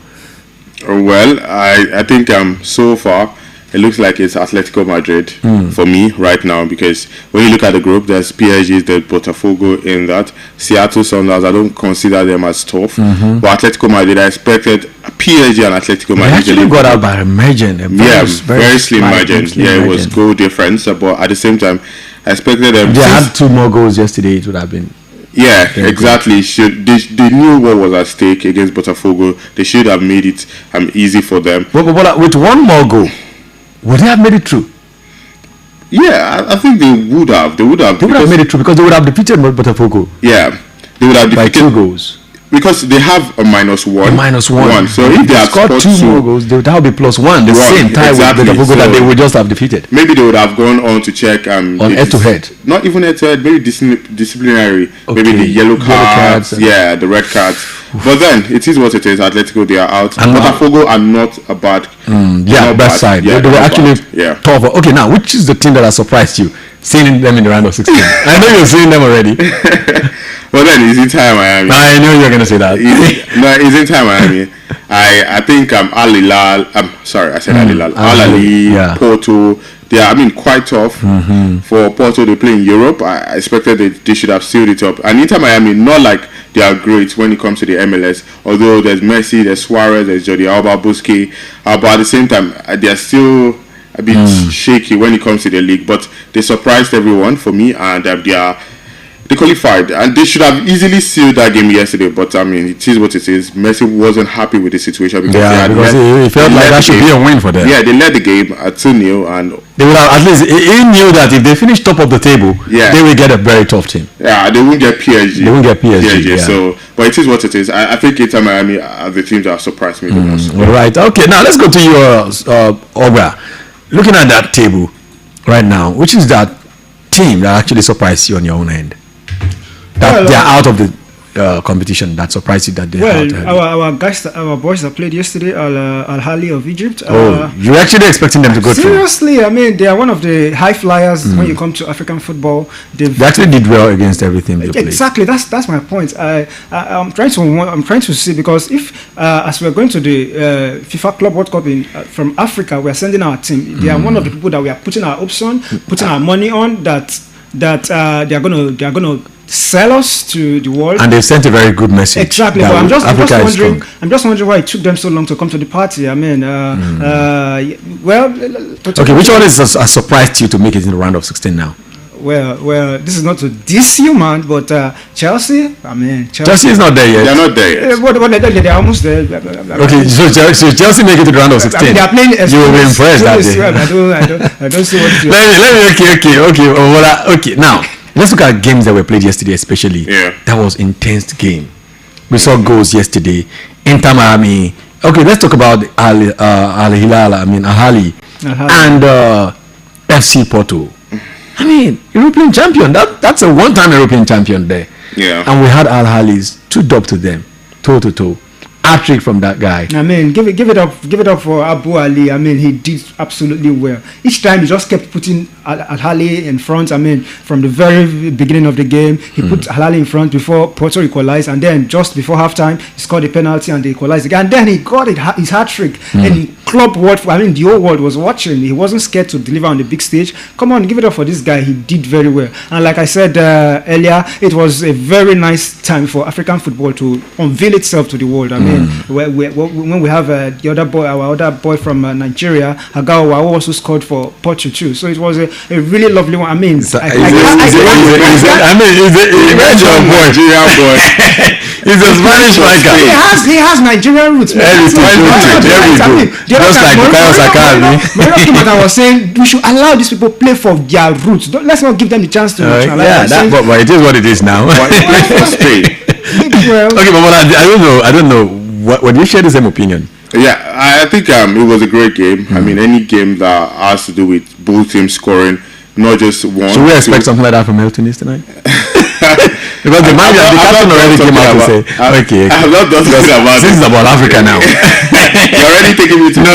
Well, I think so far it looks like it's Atletico Madrid for me right now, because when you look at the group, there's PSG, there's Botafogo in that. Seattle Sounders, I don't consider them as tough. But Atletico Madrid, I expected PSG and Atletico They Madrid. actually got out by a margin. Very slim margin. Yeah, it was goal difference, but at the same time, I expected them. If they had 2 more goals yesterday, it would have been. Yeah, exactly. They knew what was at stake against Botafogo. They should have made it easy for them. But with 1 more goal, would they have made it through? Yeah, I think they would have. They would have made it through, because they would have defeated Botafogo. Yeah, they would have by defeated 2 goals. Because they have a -1. -1. So if they had scored 2 more goals, that would be +1. The same time with Botafogo that they would just have defeated. Maybe they would have gone on to check on head-to-head. Not even head-to-head, maybe disciplinary. Okay. Maybe the yellow cards, the red cards. But then it is what it is. Atletico, they are out. And Botafogo are not a bad. Bad side. Yeah, they were actually tough. Okay, now which is the team that has surprised you? Seeing them in the round of 16. I know you've seen them already. Well, then it's Inter Miami. I knew you were going to say that. It's Inter Miami. I think Al Hilal. Sorry, I said Al Hilal. Al Ahly, Porto. They are, quite tough. For Porto, they play in Europe. I expected they should have sealed it up. And Inter Miami, not like they are great when it comes to the MLS. Although there's Messi, there's Suarez, there's Jordi Alba, Busquets. But at the same time, they are still a bit shaky when it comes to the league. But they surprised everyone for me, and they qualified, and they should have easily sealed that game yesterday. But it is what it is. Messi wasn't happy with the situation because he felt like that should be a win for them. Yeah, they led the game at 2-0, and they would have, at least he knew that if they finish top of the table, they will get a very tough team. Yeah, they won't get PSG. They won't get PSG. Yeah. So, but it is what it is. I think Inter Miami are the teams that have surprised me the most. All right. Okay. Now let's go to your Oga. Looking at that table right now, which is that team that actually surprised you on your own end? That they are out of the competition. That surprised you that they are out. Our boys that played yesterday, Al Ahly of Egypt. You're actually expecting them to go seriously, through? They are one of the high flyers when you come to African football. They actually did well against everything they played. Exactly, that's my point. I'm trying to see, because if as we're going to the FIFA Club World Cup from Africa, we are sending our team. They are one of the people that we are putting our hopes on, putting our money on. That they are gonna sell us to the world, and they've sent a very good message. Exactly, but I'm just wondering why it took them so long to come to the party. Okay, which one is a surprise to you to make it in the round of 16 now? Well, this is not to diss you, man, but Chelsea. Chelsea is not there yet. They're not there yet. They're almost there. Okay, so Chelsea make it to the round of 16. They are playing. You will be impressed that day. I don't see what. Okay. Now let's look at games that were played yesterday, especially. Yeah. That was intense game. We saw goals yesterday. Inter Miami. Okay, let's talk about Al Hilal. Al Ahly and FC Porto. European champion. That's a one-time European champion there. Yeah. And we had Al Ahly's 2-0 to them, toe-to-toe. Hat-trick from that guy. Give it up for Abu Ali. He did absolutely well. Each time he just kept putting Al Ahly in front. From the very beginning of the game, he put Al Ahly in front before Porto equalized, and then just before halftime, he scored a penalty and they equalized again. And then he got his hat-trick. And club world, the whole world was watching. He wasn't scared to deliver on the big stage. Come on, give it up for this guy. He did very well. And like I said earlier, it was a very nice time for African football to unveil itself to the world. When we have our other boy from Nigeria, Hagawa, who also scored for Porto too. So it was a really lovely one. He's a Nigerian boy. He's a Spanish striker. He has Nigerian roots. Just like Bukayo Saka. I was saying we should allow these people play for their roots. Let's not give them the chance to. But it is what it is now. Okay, but I don't know. Would you share the same opinion? Yeah, I think it was a great game. Any game that has to do with both teams scoring, not just one. Should we expect something like that from Milton East tonight? Because the captain already came out to say, okay. I'm not done talking about this. This is about Africa now. You're already taking me to no.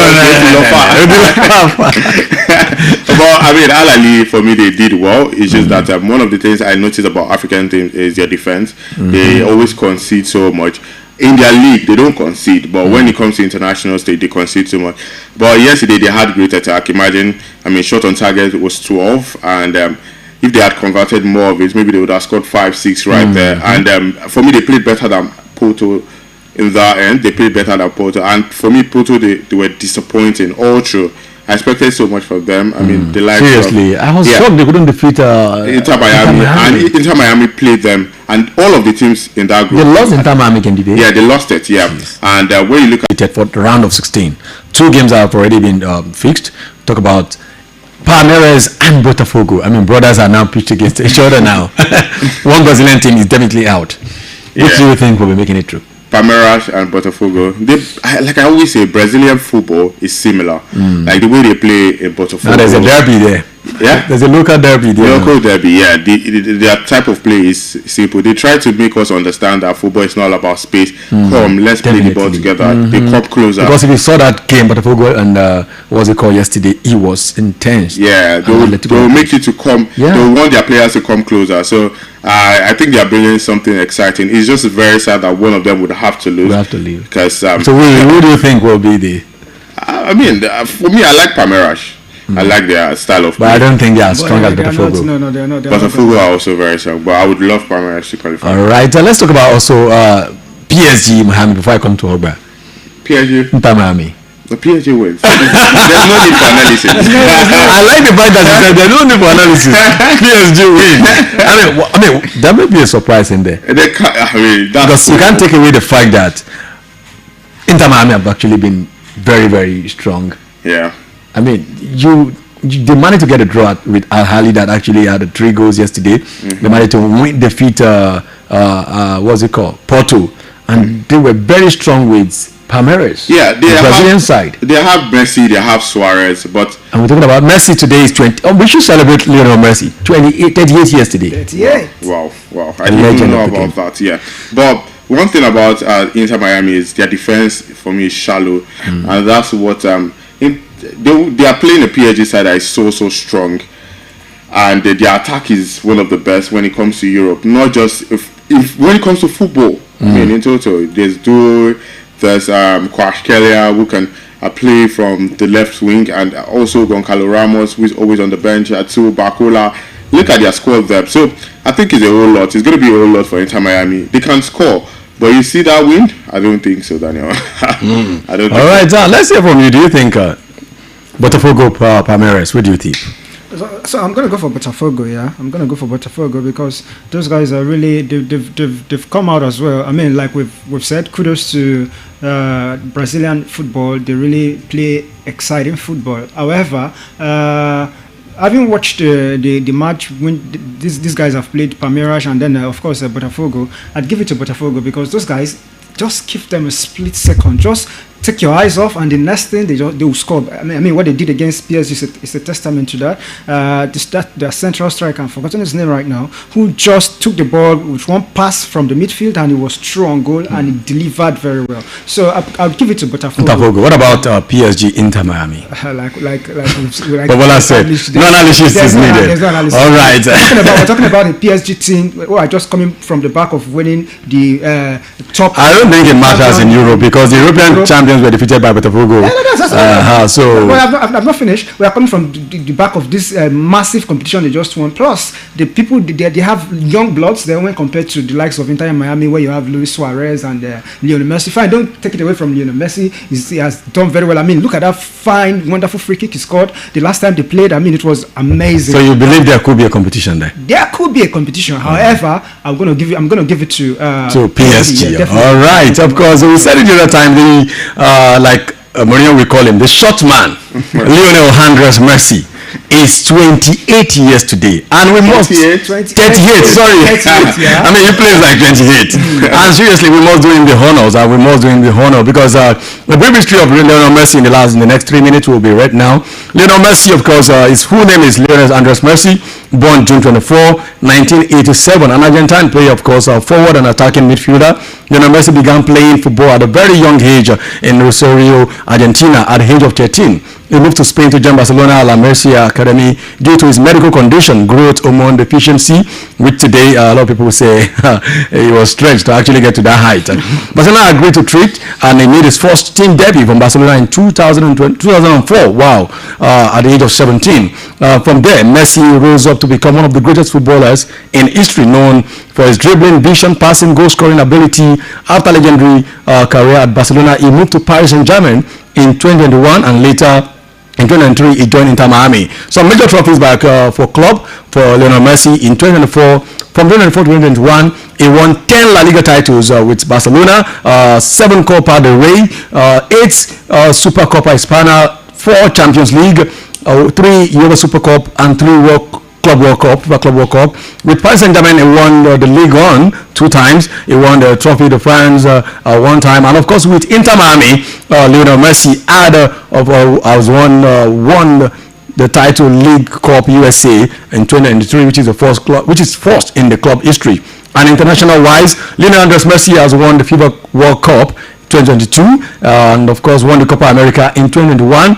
But Al Ahly, for me, they did well. It's just that one of the things I noticed about African teams is their defense. They always concede so much. in their league they don't concede, but when it comes to international stage they concede too much. But yesterday they had great attack. Imagine, I mean, shot on target was 12, and if they had converted more of it, maybe they would have scored 5-6 right there. And for me, they played better than Porto in that end. They played better than Porto, and for me, Porto they were disappointing all through. I expected so much from them. I mean, the likes seriously, I was shocked they couldn't defeat Inter Miami. And Inter Miami played them, and all of the teams in that group. They lost Inter Miami, can they? Yeah, they lost it. Yeah, and when you look at it for the round of 16, 2 games have already been fixed. Talk about Palmeiras and Botafogo. I mean, brothers are now pitched against each other now. One Brazilian team is definitely out. Which do you think will be making it through? Palmeiras and Botafogo. Like I always say, Brazilian football is similar. Like the way they play in Botafogo. Now there's a derby there. Yeah, there's a local derby there. Local derby, yeah. Their type of play is simple. They try to make us understand that football is not all about space. Come, let's play the ball together. They come closer. Because if you saw that game, Botafogo and what was it called yesterday, it was intense. Yeah, they will make you to come. Yeah. They will want their players to come closer. So I think they are bringing something exciting. It's just very sad that one of them would have to lose. We have to leave. Because so who do you think will be the? I mean, for me, I like Palmeiras. I like their style of play. But I don't think they are strong as Botafogo. No, they're not. Botafogo are also very strong, but I would love Palmeiras to qualify. All right, let's talk about also PSG Miami before I come to Ogba. PSG? Inter Miami. The PSG wins. There's no need for analysis. I like the fact that you said there's no need for analysis. PSG wins. I mean, there may be a surprise in there. Because you can't take away the fact that Inter Miami have actually been very, very strong. Yeah. I mean, they managed to get a draw with Al Ahly that actually had 3 goals yesterday. They managed to defeat what's it called, Porto, and they were very strong with Palmeiras. Yeah, the Brazilian side. They have Messi, they have Suarez, but and we're talking about Messi today is 20. Oh, we should celebrate Lionel Messi. 38 yesterday. 38. Wow. I didn't know about that. Yeah, but one thing about Inter Miami is their defense for me is shallow, and that's what they are playing a PSG side that is so strong, and their attack is one of the best when it comes to Europe. Not just if when it comes to football. I mean, in total, there's Kvaratskhelia who can play from the left wing, and also Goncalo Ramos, who is always on the bench. Atsu Bakola. Look at their squad there. So I think it's a whole lot. It's going to be a whole lot for Inter Miami. They can score. But you see that win? I don't think so, Daniel. I don't. All right, John. Let's hear from you. Do you think Botafogo, Palmeiras? What do you think? So I'm gonna go for Botafogo. Yeah, I'm gonna go for Botafogo because those guys are really they've come out as well. I mean, like we've said, kudos to Brazilian football. They really play exciting football. However, having watched the match when these guys have played Palmeiras and then of course Botafogo, I'd give it to Botafogo because those guys just give them a split second, just take your eyes off, and the next thing they will score. I mean, what they did against PSG is a testament to that. Their central striker, I'm forgotten his name right now, who just took the ball with one pass from the midfield and he was true on goal and he delivered very well. So I'll give it to Botafogo. What about PSG Inter Miami? like Bobola said, no analysis is needed. There's no analysis. All right. We're talking about the PSG team who are just coming from the back of winning the top. I don't think it matters in Europe because the European champions were defeated by Botafogo. I've not finished. We are coming from the back of this massive competition they just won. Plus, the people they have young bloods there when compared to the likes of Inter Miami, where you have Luis Suarez and Lionel Messi. If I don't take it away from Lionel Messi, he has done very well. I mean, look at that fine, wonderful free kick he scored the last time they played. I mean, it was amazing. So you believe there could be a competition there? There could be a competition. However, I'm gonna give it to PSG. All right, of course. We said it the other time. Like Mourinho, we call him the short man. Lionel Andres Messi is 28 years today, and we must 38. Sorry, 38, yeah. I mean, he plays like 28. And seriously, we must do him the honors, and we must do him the honor because the brief history of Lionel Messi in the next 3 minutes will be read now. Lionel Messi, of course, his full name is Lionel Andres Messi, born June 24, 1987, an Argentine player, of course, forward and attacking midfielder. Lionel Messi began playing football at a very young age in Rosario, Argentina, at the age of 13. He moved to Spain to join Barcelona, La Masia, Academy due to his medical condition, growth hormone deficiency, which today a lot of people will say he was stretched to actually get to that height. Barcelona agreed to treat, and he made his first team debut from Barcelona in 2004. Wow, at the age of 17. From there, Messi rose up to become one of the greatest footballers in history, known for his dribbling, vision, passing, goal-scoring ability. After legendary career at Barcelona, he moved to Paris Saint-Germain in 2021, and later in 2023 he joined Inter Miami. Some major trophies back for Lionel Messi in 2024. From 2024 to 2021, he won 10 La Liga titles with Barcelona, 7 Copa del Rey, 8 Super Copa Hispana, 4 Champions League, 3 Euro Super Cup, and 3 Club World Cup. With Paris Saint-Germain, he won the Ligue 1 2 times. He won the Trophy de France 1 time, and of course with Inter Miami, Lionel Messi won the title League Cup USA in 2023, which is first in the club history. And international wise, Lionel Andres Messi has won the FIFA World Cup 2022, and of course won the Copa America in 2021,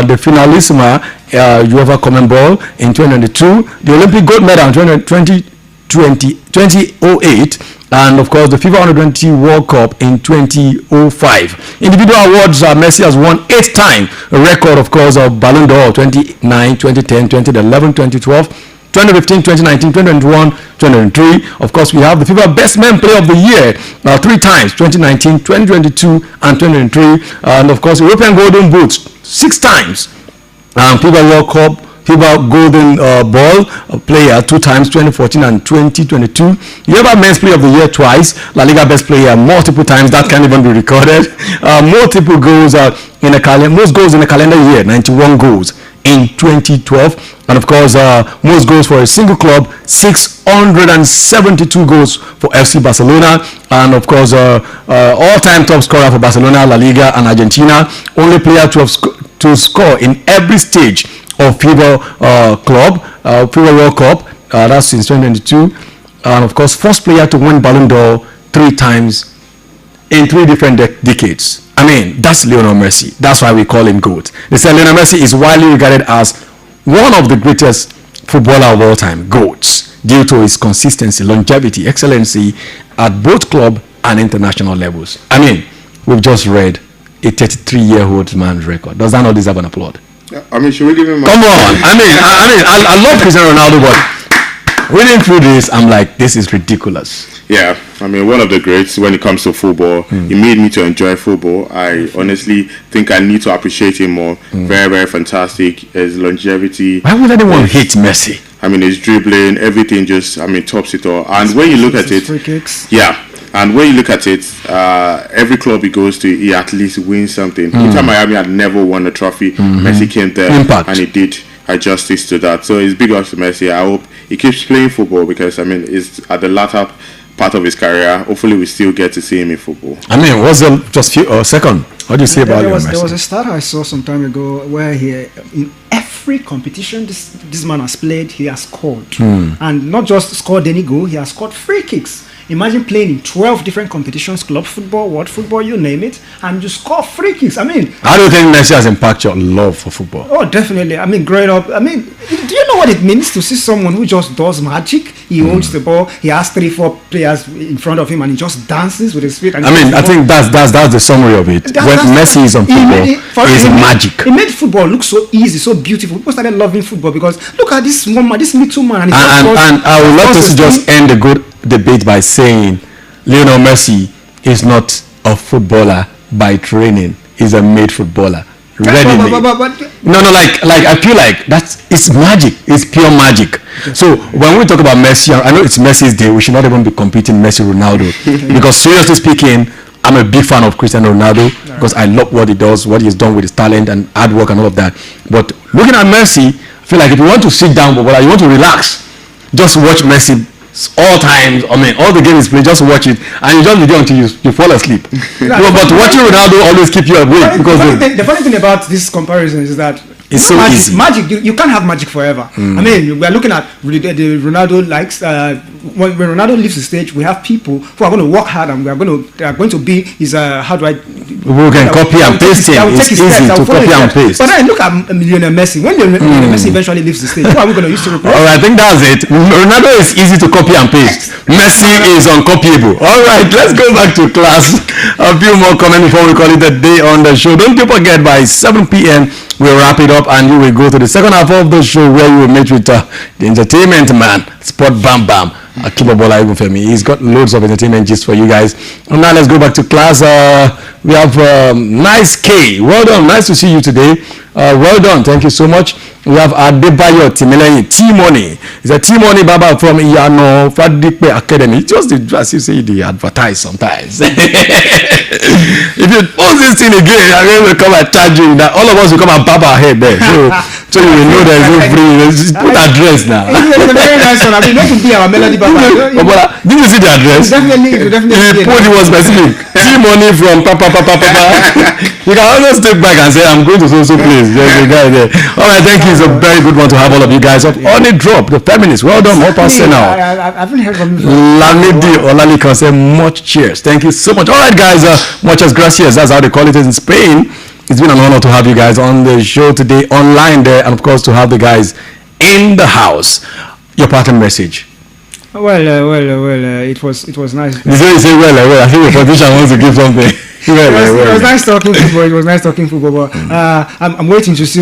the Finalissima UEFA Common Ball in 2022, the Olympic gold medal in 2008, and of course the FIFA Under-20 World Cup in 2005. Individual awards, Messi has won 8 times, a record of course of Ballon d'Or 2009, 2010, 2011, 2012, 2015, 2019, 2021, 2023. Of course, we have the FIFA Best Man Player of the Year 3 times, 2019, 2022, and 2023. And of course, European Golden Boots 6 times. FIFA World Cup, FIFA Golden Ball Player 2 times, 2014 and 2022. UEFA Men's Player of the Year twice. La Liga Best Player multiple times. That can't even be recorded. Multiple goals most goals in a calendar year, 91 goals in 2012. And of course, most goals for a single club, 672 goals for FC Barcelona. And of course, all-time top scorer for Barcelona, La Liga, and Argentina. Only player to score in every stage of FIFA FIFA World Cup. That's since 2022. And of course, first player to win Ballon d'Or 3 times in 3 different decades. I mean, that's Lionel Messi. That's why we call him GOAT. They say Lionel Messi is widely regarded as one of the greatest footballer of all time, GOATs, due to his consistency, longevity, excellency at both club and international levels. I mean, we've just read a 33-year-old man's record. Does that not deserve an applaud? Yeah, I mean, should we give him? Come on! I love Cristiano Ronaldo, but reading through this, I'm like, this is ridiculous. Yeah, I mean, one of the greats when it comes to football. He made me to enjoy football. I honestly think I need to appreciate him more. Very, very fantastic. His longevity. Why would anyone hate Messi? I mean, his dribbling, everything just, tops it all. And when you look at it, free kicks. Yeah. And when you look at it, every club he goes to, he at least wins something. Inter Miami had never won a trophy. Messi came there and he did justice to that. So it's big ups to Messi. I hope he keeps playing football because, it's at the latter part of his career. Hopefully we still get to see him in football. What's the just few second? What do you say about Messi? There was a stat I saw some time ago where in every competition this man has played, he has scored. And not just scored any goal, he has scored free kicks. Imagine playing in 12 different competitions, club football, world football, you name it, and you score free kicks. How do you think Messi has impacted your love for football? Oh, definitely. Growing up, do you know what it means to see someone who just does magic? He holds the ball, he has 3-4 players in front of him, and he just dances with his feet. And I think that's the summary of it. When Messi is on football, it's magic. He made football look so easy, so beautiful. People started loving football because look at this one man, this little man. And I would love to just end the good debate by saying Lionel Messi is not a footballer by training. He's a made footballer. Ready-made. No, I feel like it's magic. It's pure magic. So when we talk about Messi, I know it's Messi's day. We should not even be competing Messi Ronaldo because seriously speaking, I'm a big fan of Cristiano Ronaldo because I love what he does, what he's done with his talent and hard work and all of that. But looking at Messi, I feel like if you want to sit down, but you want to relax, just watch Messi all times. All the games play, just watch it, and you just do until you fall asleep. But watching Ronaldo always keep you awake because the funny thing about this comparison is that It's so magic, easy. Magic, you can't have magic forever. I mean, we are looking at the Ronaldo likes. When Ronaldo leaves the stage, we have people who are going to work hard and they are going to be his. How do I? Who can copy and paste him? It's easy to copy and paste. But then look at Lionel Messi. When Lionel Messi eventually leaves the stage, who are we going to use to replace? All right, I think that's it. Ronaldo is easy to copy and paste. Messi is uncopyable. All right, let's go back to class. A few more comments before we call it a day on the show. Don't you forget, by 7 p.m. we'll wrap it up and you will go to the second half of the show where you will meet with the entertainment man, Sport Bam Bam. Bobola even for me. He's got loads of entertainment just for you guys. And now let's go back to class. We have Nice K. Well done. Nice to see you today. Well done. Thank you so much. We have Adebayo Timeleyi T-Money. It's a T-Money Baba from Iyano Fadipe Academy. Just as you say, they advertise sometimes. If you post this thing again, I'm going to come and charge you. That all of us will come and bab our head there. So you will know there's no free. Just put address now. It's a very nice one. I mean, not to be our melody Baba. Did you see the address? Definitely. He put it was specific. T-Money from Papa. You can always take back and say, I'm going to so place. There's a guy there. All right, thank you. It's a very good one to have all of you guys up. On the drop, the feminists. Well done, more person now. I haven't heard from you. Lamidi Olali can say much cheers. Thank you so much. All right, guys. Muchas gracias. That's how they call it in Spain. It's been an honor to have you guys on the show today, online there, and of course to have the guys in the house. Your parting message. It was nice. You say I think the politician wants to give something. It was nice talking football. I'm waiting to see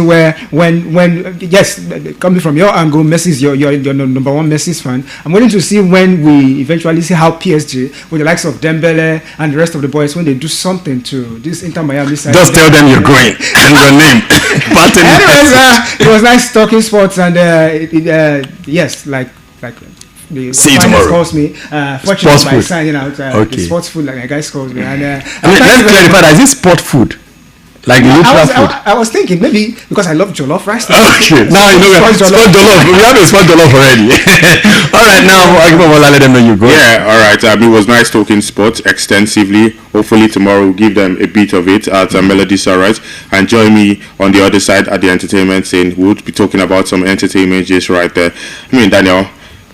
coming from your angle, Messi's your number one Messi's fan. I'm waiting to see when we eventually see how PSG, with the likes of Dembele and the rest of the boys, when they do something to this Inter Miami side. Just tell them you're going and your name. Anyways, it was nice talking sports, and yes, like. See you tomorrow. Calls me. Fortunately, by signing out sports food, like a guy calls me. And let's clarify that. Is it sport food? Like literal food? I was thinking maybe because I love jollof rice. Okay. Now you know we have sport jollof. We have a sport jollof already. All right, now let them know you go. Yeah, all right. It was nice talking sports extensively. Hopefully tomorrow we'll give them a bit of it at Melody Sunrise. And join me on the other side at the entertainment scene. We'll be talking about some entertainment just right there. Daniel,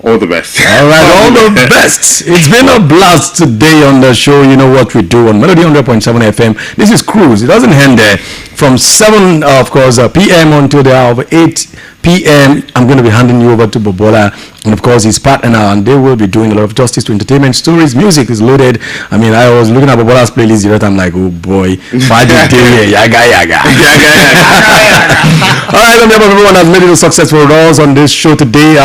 all the best. All right, all the best. It's been a blast today on the show. You know what we do on Melody 100.7 FM. This is Cruise. It doesn't end there. From 7, of course, p.m. until the hour of 8 p.m. I'm going to be handing you over to Bobola and, of course, his partner, and they will be doing a lot of justice to entertainment stories. Music is loaded. I mean, I was looking at Bobola's playlist the other time, like, oh boy, yaga. All right, on behalf of everyone that's made it a successful us on this show today.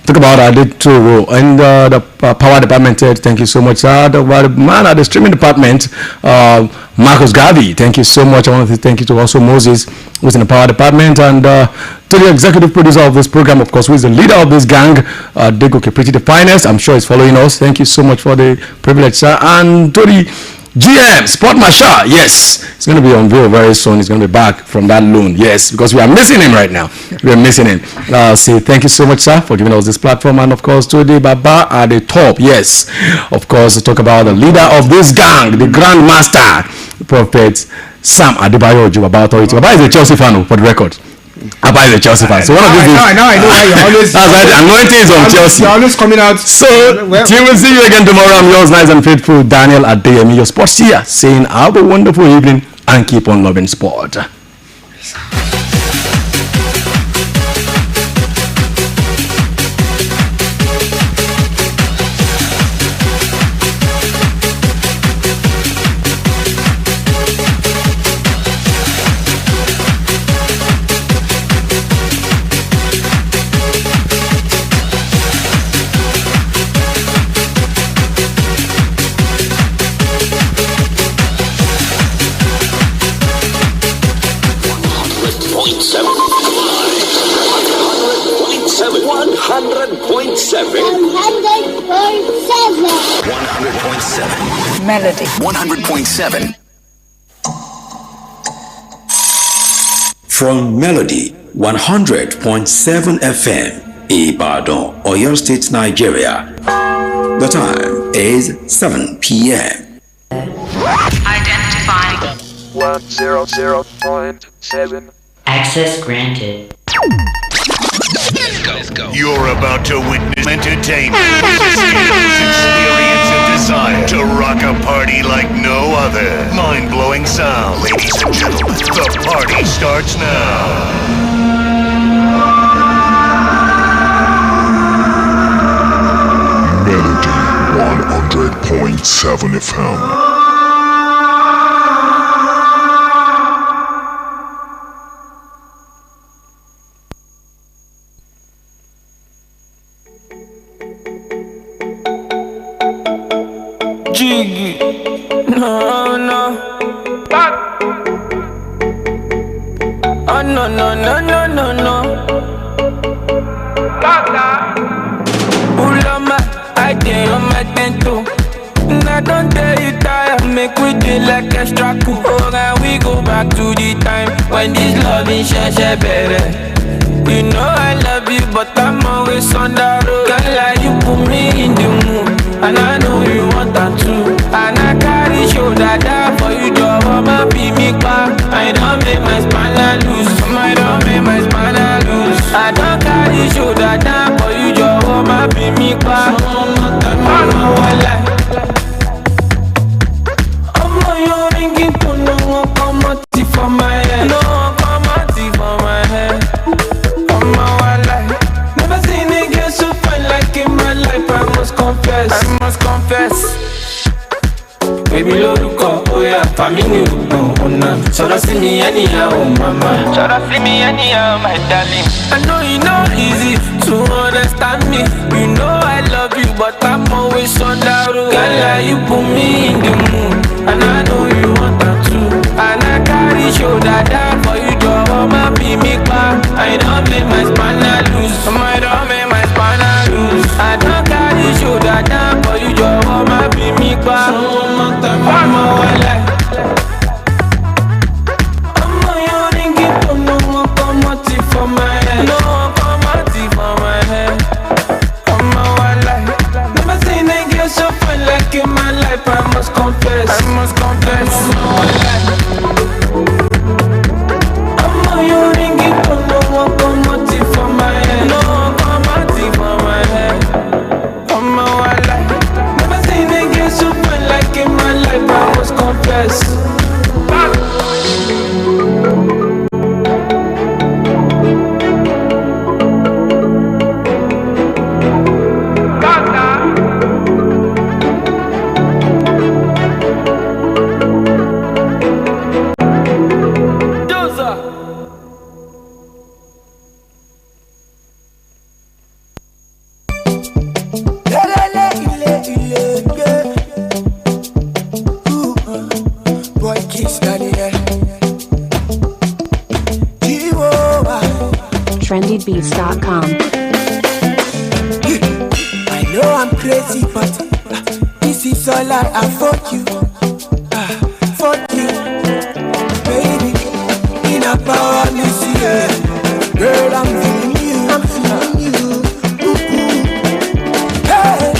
Talk about Aditoro and the power department. Thank you so much. The man at the streaming department, Marcus Garvey. Thank you so much. I want to thank you to also Moses, who's in the power department, and to the executive producer of this program, of course, who is the leader of this gang, Dego Kepriti, the finest. I'm sure he's following us. Thank you so much for the privilege, sir. And to the GM, Sport Marshal, yes, it's going to be unveiled very soon. He's going to be back from that loan, yes, because we are missing him right now. We are missing him. Say thank you so much, sir, for giving us this platform, and of course, to the Baba at the top, yes, of course, to talk about the leader of this gang, the Grand Master, Prophet Sam Adebayo Baba Authority. Baba is a Chelsea fan, for the record. Abba is a Chelsea fan. So one of these days, I know why you're always. That's right. Anointing is on Chelsea. You're always coming out. So till we see you again tomorrow, I'm yours, nice and faithful, Daniel Adeyemi, your sports here, saying have a wonderful evening and keep on loving sport. Melody 100.7. From Melody 100.7 FM, Ibadan, Oyo State, Nigeria. The time is 7 p.m. Identifying 100.7. Access granted. Let's go. You're about to witness entertainment, skills, experience, and desire to rock a party like no other. Mind-blowing sound. Ladies and gentlemen, the party starts now. Melody 100.7 FM. Jiggy, no, no. Oh no, no, no, no, no, no. Ulama, I did on my tento. I don't tell you tired, make we do like extra cool. Oh, and we go back to the time when this love is better. You know I love you, but I'm always on the road. Girl, like you put me in the mood, and I know you want that too. And I carry shoulder down for you, job. I'ma be me back. I don't make my spinal loose. I don't make my spinal loose. I don't carry shoulder down for you, job. I'ma be me back. I know I like. I'm not your ringing to no one come out for my head. No one come out for my head. Never seen a girl so fine like in my life. I must confess. Baby, look up, oh yeah, family, no, no. So don't see me anyhow, mama. So don't see me anyhow, my darling. I know you know easy to understand me. You know I love you, but I'm always on the road. Girl, like you put me in the mood, and I know you want that too. And I carry shoulder down for you, job. I'ma be me back. I don't make my spinal loose. I don't make my spinal loose. I don't carry shoulder down for you, job. I'ma be me back. I'm a wala. I'm a young ringing to no one come out for my head. No one come out for my head. I'm a wala. Never seen a girl so fine like in my life. I must confess. I must confess. I'm a wala. I'm a young ringing to no one come out for my head. No one come out for my head. I'm a wala. Never seen a girl so fine like in my life. I must confess. trendybeats.com. I know I'm crazy, but this is all I afford you. Fuck you, baby. In a power, me see it. Girl, I'm feeling you. I'm feeling you. Hey,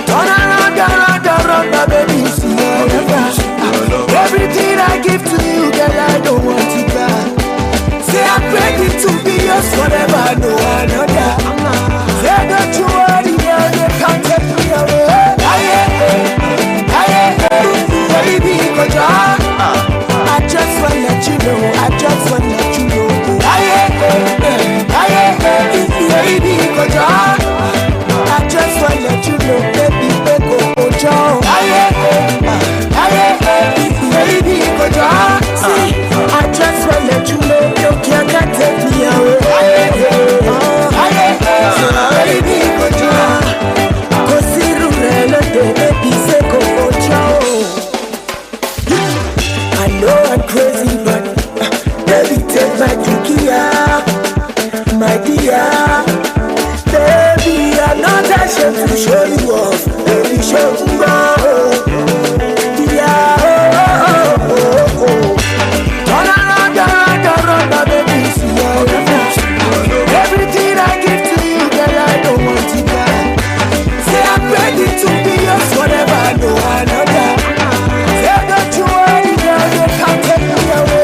turn around, my baby, see it. Everything I give to you, girl, I don't want it back. Say I'm ready to be yours forever, no another. Say don't you worry, girl, they can't take me away. Baby, cause I just wanna let you know, I just wanna let you know. Baby, cause I just wanna let you know, baby, go, Joe. Baby, cause I just wanna let you know, you can't take me away. Baby, go see Rurella, baby, say go, Joe. I know I'm crazy, but baby, take my cookie, my dear. Baby, I'm not ashamed to show you off. Baby, show me off. Turn around, my baby, see all the flash. Everything I give to you, girl, I don't want it back. Say I'm ready to be yours forever, no another. Say don't you worry, girl, you can't take me away.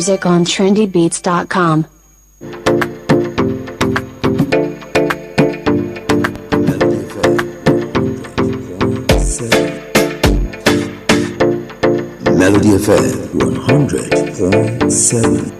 music on trendybeats.com. Melody FM 100.7.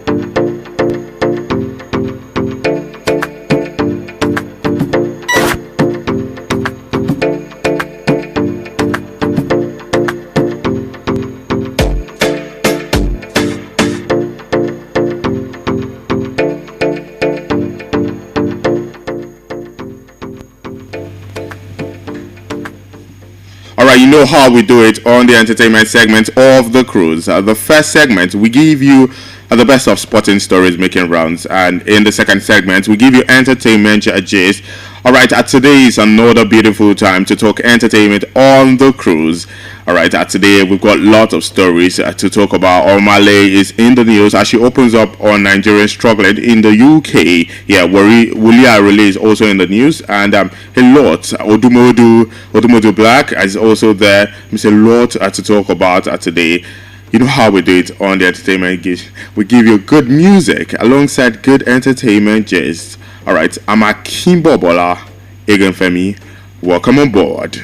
You know how we do it on the entertainment segment of the cruise. The first segment, we give you the best of sporting stories making rounds, and in the second segment, we give you entertainment gist. All right, today is another beautiful time to talk entertainment on the cruise. All right, today we've got lots of stories to talk about. Omale is in the news as she opens up on Nigerians struggling in the UK. Yeah, Wulia Relay is also in the news, and a lot. Odumodu Black is also there. There's a lot to talk about today. You know how we do it on the entertainment gist. We give you good music alongside good entertainment gist. All right, I'm Akim Bobola, Egan Femi. Welcome on board.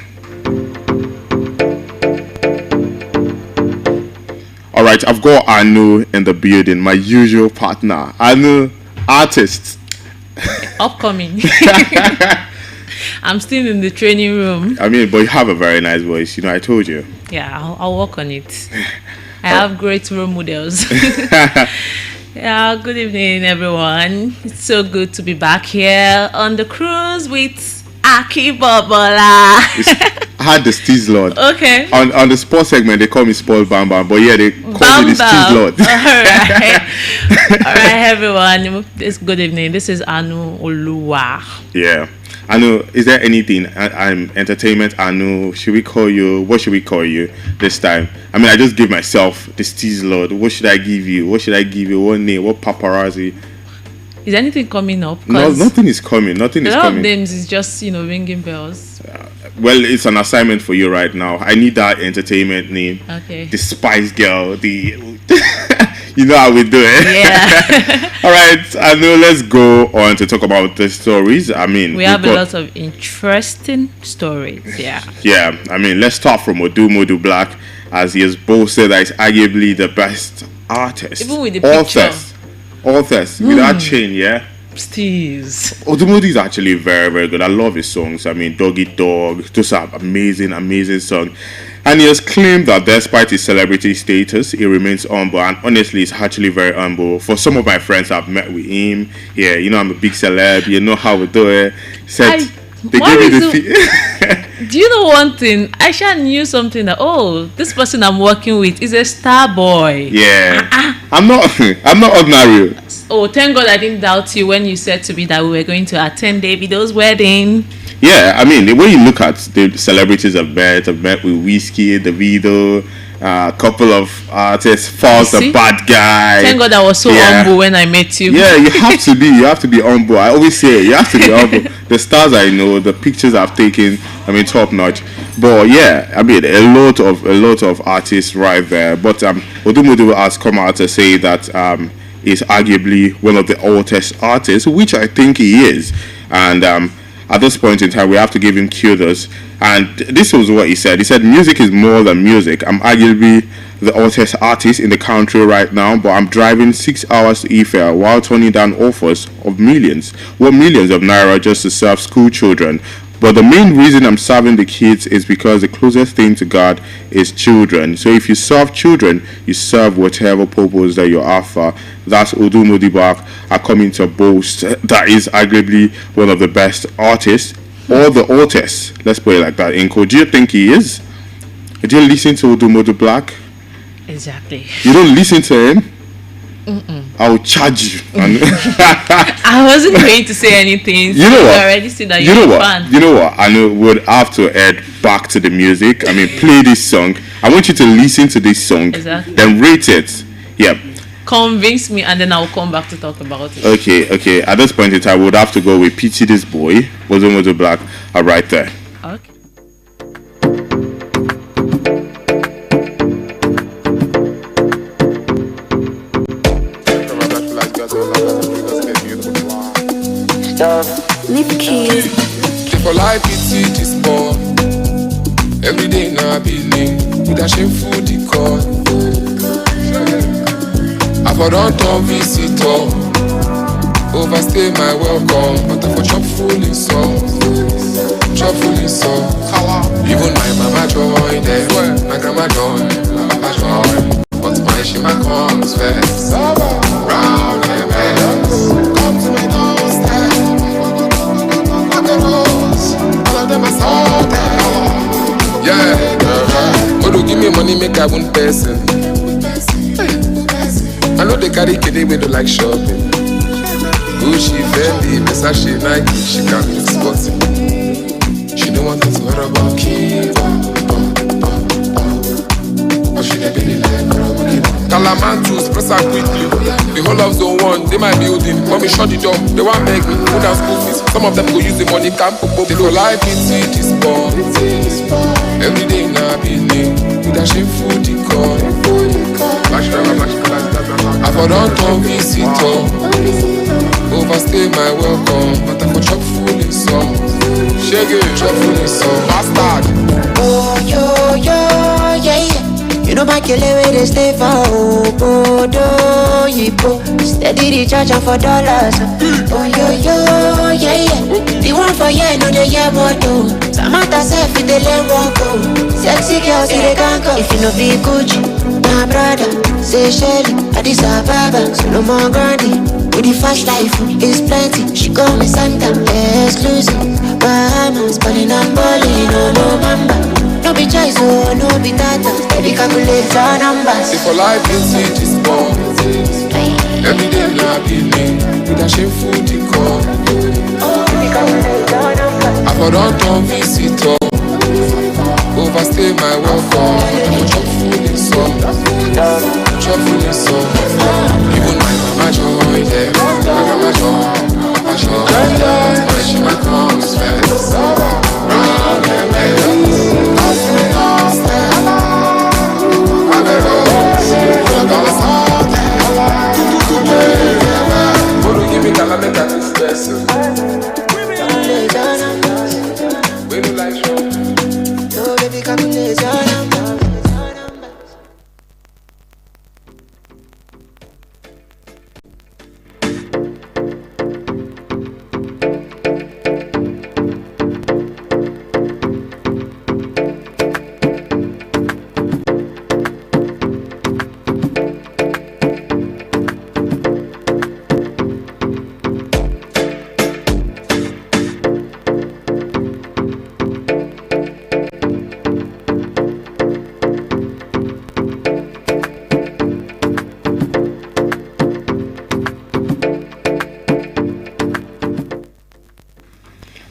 All right, I've got Anu in the building, my usual partner. Anu, artist. Upcoming. I'm still in the training room. I mean, but you have a very nice voice. You know, I told you. Yeah, I'll work on it. I have great role models. Yeah, good evening, everyone. It's so good to be back here on the cruise with Aki Bobola. I had the Steez Lord. Okay. On the sports segment, they call me Spoiled Bam Bam, but yeah, they call me the Steez Lord. All right, everyone. This good evening. This is Anu Oluwa. Yeah. Anu, is there anything? I'm entertainment. Anu, should we call you? What should we call you this time? I mean, I just give myself the Steez Lord. What should I give you? What should I give you? What name? What paparazzi? Is anything coming up? No, nothing is coming. Nothing is coming. A lot of names is just, ringing bells. Well, it's an assignment for you right now. I need that entertainment name. Okay. The Spice Girl. The you know how we do it. Yeah. All right. I know. Let's go on to talk about the stories. I mean, we have a lot of interesting stories. Yeah. Yeah. I mean, let's start from Odumodu Black, as he has boasted that he's arguably the best artist. Even with the picture. Authors with that chain, yeah. Steez. Odumodu is actually very, very good. I love his songs. I mean, Doggy Dog, those are amazing songs. And he has claimed that despite his celebrity status, he remains humble. And honestly, he's actually very humble. For some of my friends I've met with him, yeah, you know, I'm a big celeb. You know how we do it. Said they gave me the do you know one thing? I knew something that this person I'm working with is a star boy. Yeah. I'm not ordinary. Oh, thank God I didn't doubt you when you said to me that we were going to attend Davido's wedding. Yeah, I mean, the way you look at the celebrities I've met with Whiskey, Davido, a couple of artists, Falls the Bad Guy. Thank God I was so humble when I met you. Yeah, you have to be humble. I always say you have to be humble. The stars I know, the pictures I've taken, I mean, top notch. But yeah, I mean, a lot of artists right there. But Odumodu has come out to say that he's arguably one of the oldest artists, which I think he is. And at this point in time, we have to give him kudos. And this was what he said. He said, music is more than music. I'm arguably the oldest artist in the country right now, but I'm driving 6 hours to Ife while turning down offers of millions of naira just to serve school children. But the main reason I'm serving the kids is because the closest thing to God is children. So if you serve children, you serve whatever purpose that you're after. That's Odumodu Black are coming to boast that is arguably one of the best artists, or the oldest. Let's put it like that. Inko, do you think he is? Do you listen to Odumodu Black? Exactly. You don't listen to him? Mm-mm. I'll charge you. I wasn't going to say anything. You know what? I already see that you're a fan. You know what? I know we'd have to head back to the music. I mean, play this song. I want you to listen to this song. Exactly. Then rate it. Yeah. Convince me, and then I'll come back to talk about it. Okay. At this point in time, we would have to go with Pity This Boy, Odumodu Black, right there. Okay. Lip keys. For life it's it is born. Every day now I believe with a shameful decor. I for don't turn visitor. Overstay my welcome, but I for chop full in sauce. Chop full in sauce. Even my mama join them, my grandma join, my papa join. But my shima comes first. Round them ends. Come to my doorstep. Like a rose. All of them are salted. Yeah. Odo give me money, make I one person. I know they carry kid we do like shopping. Gucci, Fendi, Versace, Nike, she can't mix sporting. She don't want to worry about Kiva. But she dey really like Calamantus, press her quickly. The whole of zone 1, they my building. Mommy shut the door, they want make me put down school fees. Some of them go use the money, can't put up. They go life, it's it is born. Every day now I believe with a shameful decor. Flash driver, I for don't turn visitor. Overstay my welcome, but I for chop full in sauce. Shake it, chop full in sauce. Bastard. Oh, yo, yeah, yeah. You know my killer where they stay for Obodo, Yipo. Steady the charge for dollars. Oh, yo, yeah, yeah. The one for yeah, no they yeah moto. Samantha self in the lane walk. Sexy girls in the gang. If you know be Gucci, my brother, say Shelly, Addis Ababa, so no more Gandhi. With the fast life, is plenty. She call me Santa, exclusive. Bahamas, balling and balling, no mamba. No be choice, oh, no be tata. Steady calculator numbers. See for life, it is born. Every day now I believe with a shameful decor. I for don't turn visitor. Overstay my welcome. Chop full in sauce. Chop full in sauce. Even my mama joy there. My grandma joy. Papa joy. My shima comes first. Round them ends. Come to me doorstep. Like a rose. All of us all there. Bodo give me color, make a twist person. We do like show. No baby, calculation numbers.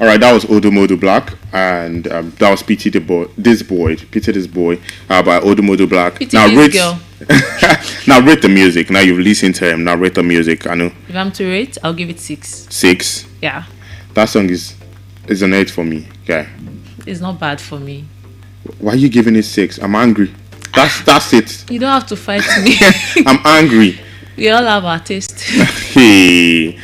Alright, that was Odumodu Black, and that was Pity This Boy by Odumodu Black. Pity now this rate, girl. now rate the music. Now you've listened to him. Now rate the music. I know. If I'm to rate, I'll give it 6. 6. Yeah. That song is an 8 for me. Okay. It's not bad for me. Why are you giving it 6? I'm angry. That's it. You don't have to fight me. I'm angry. We all have our taste. Hey.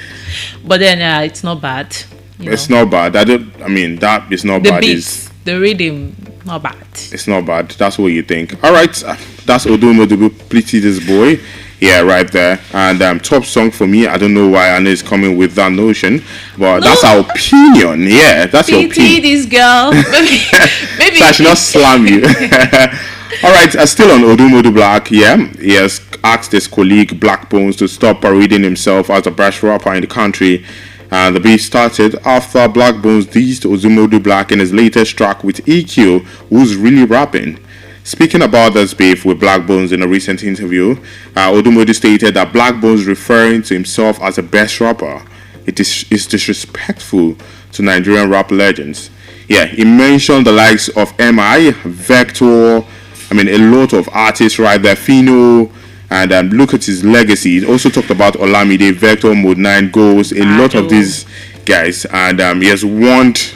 But then it's not bad. It's not bad. That is not The bad. beats, the rhythm, not bad. It's not bad. That's what you think. All right, that's Odumodu Pity This Boy. Yeah, right there. And top song for me. I don't know why Anna is coming with that notion, but that's our opinion. Yeah, that's your opinion. Pity this girl. Maybe. So I should not slam you. All right, still on Odumodu Black. Yeah, he has asked his colleague Black Bones to stop parading himself as the best rapper in the country. And the beef started after Black Bones dissed Odumodu Black in his latest track with EQ, who's really rapping. Speaking about this beef with Black Bones in a recent interview, Odumodu stated that Black Bones referring to himself as the best rapper. It is disrespectful to Nigerian rap legends. Yeah, he mentioned the likes of MI, Vector, a lot of artists right there, Fino. And look at his legacy. He also talked about Olamide, Vector, Mode 9, Ghost, a lot of these guys. And he has warned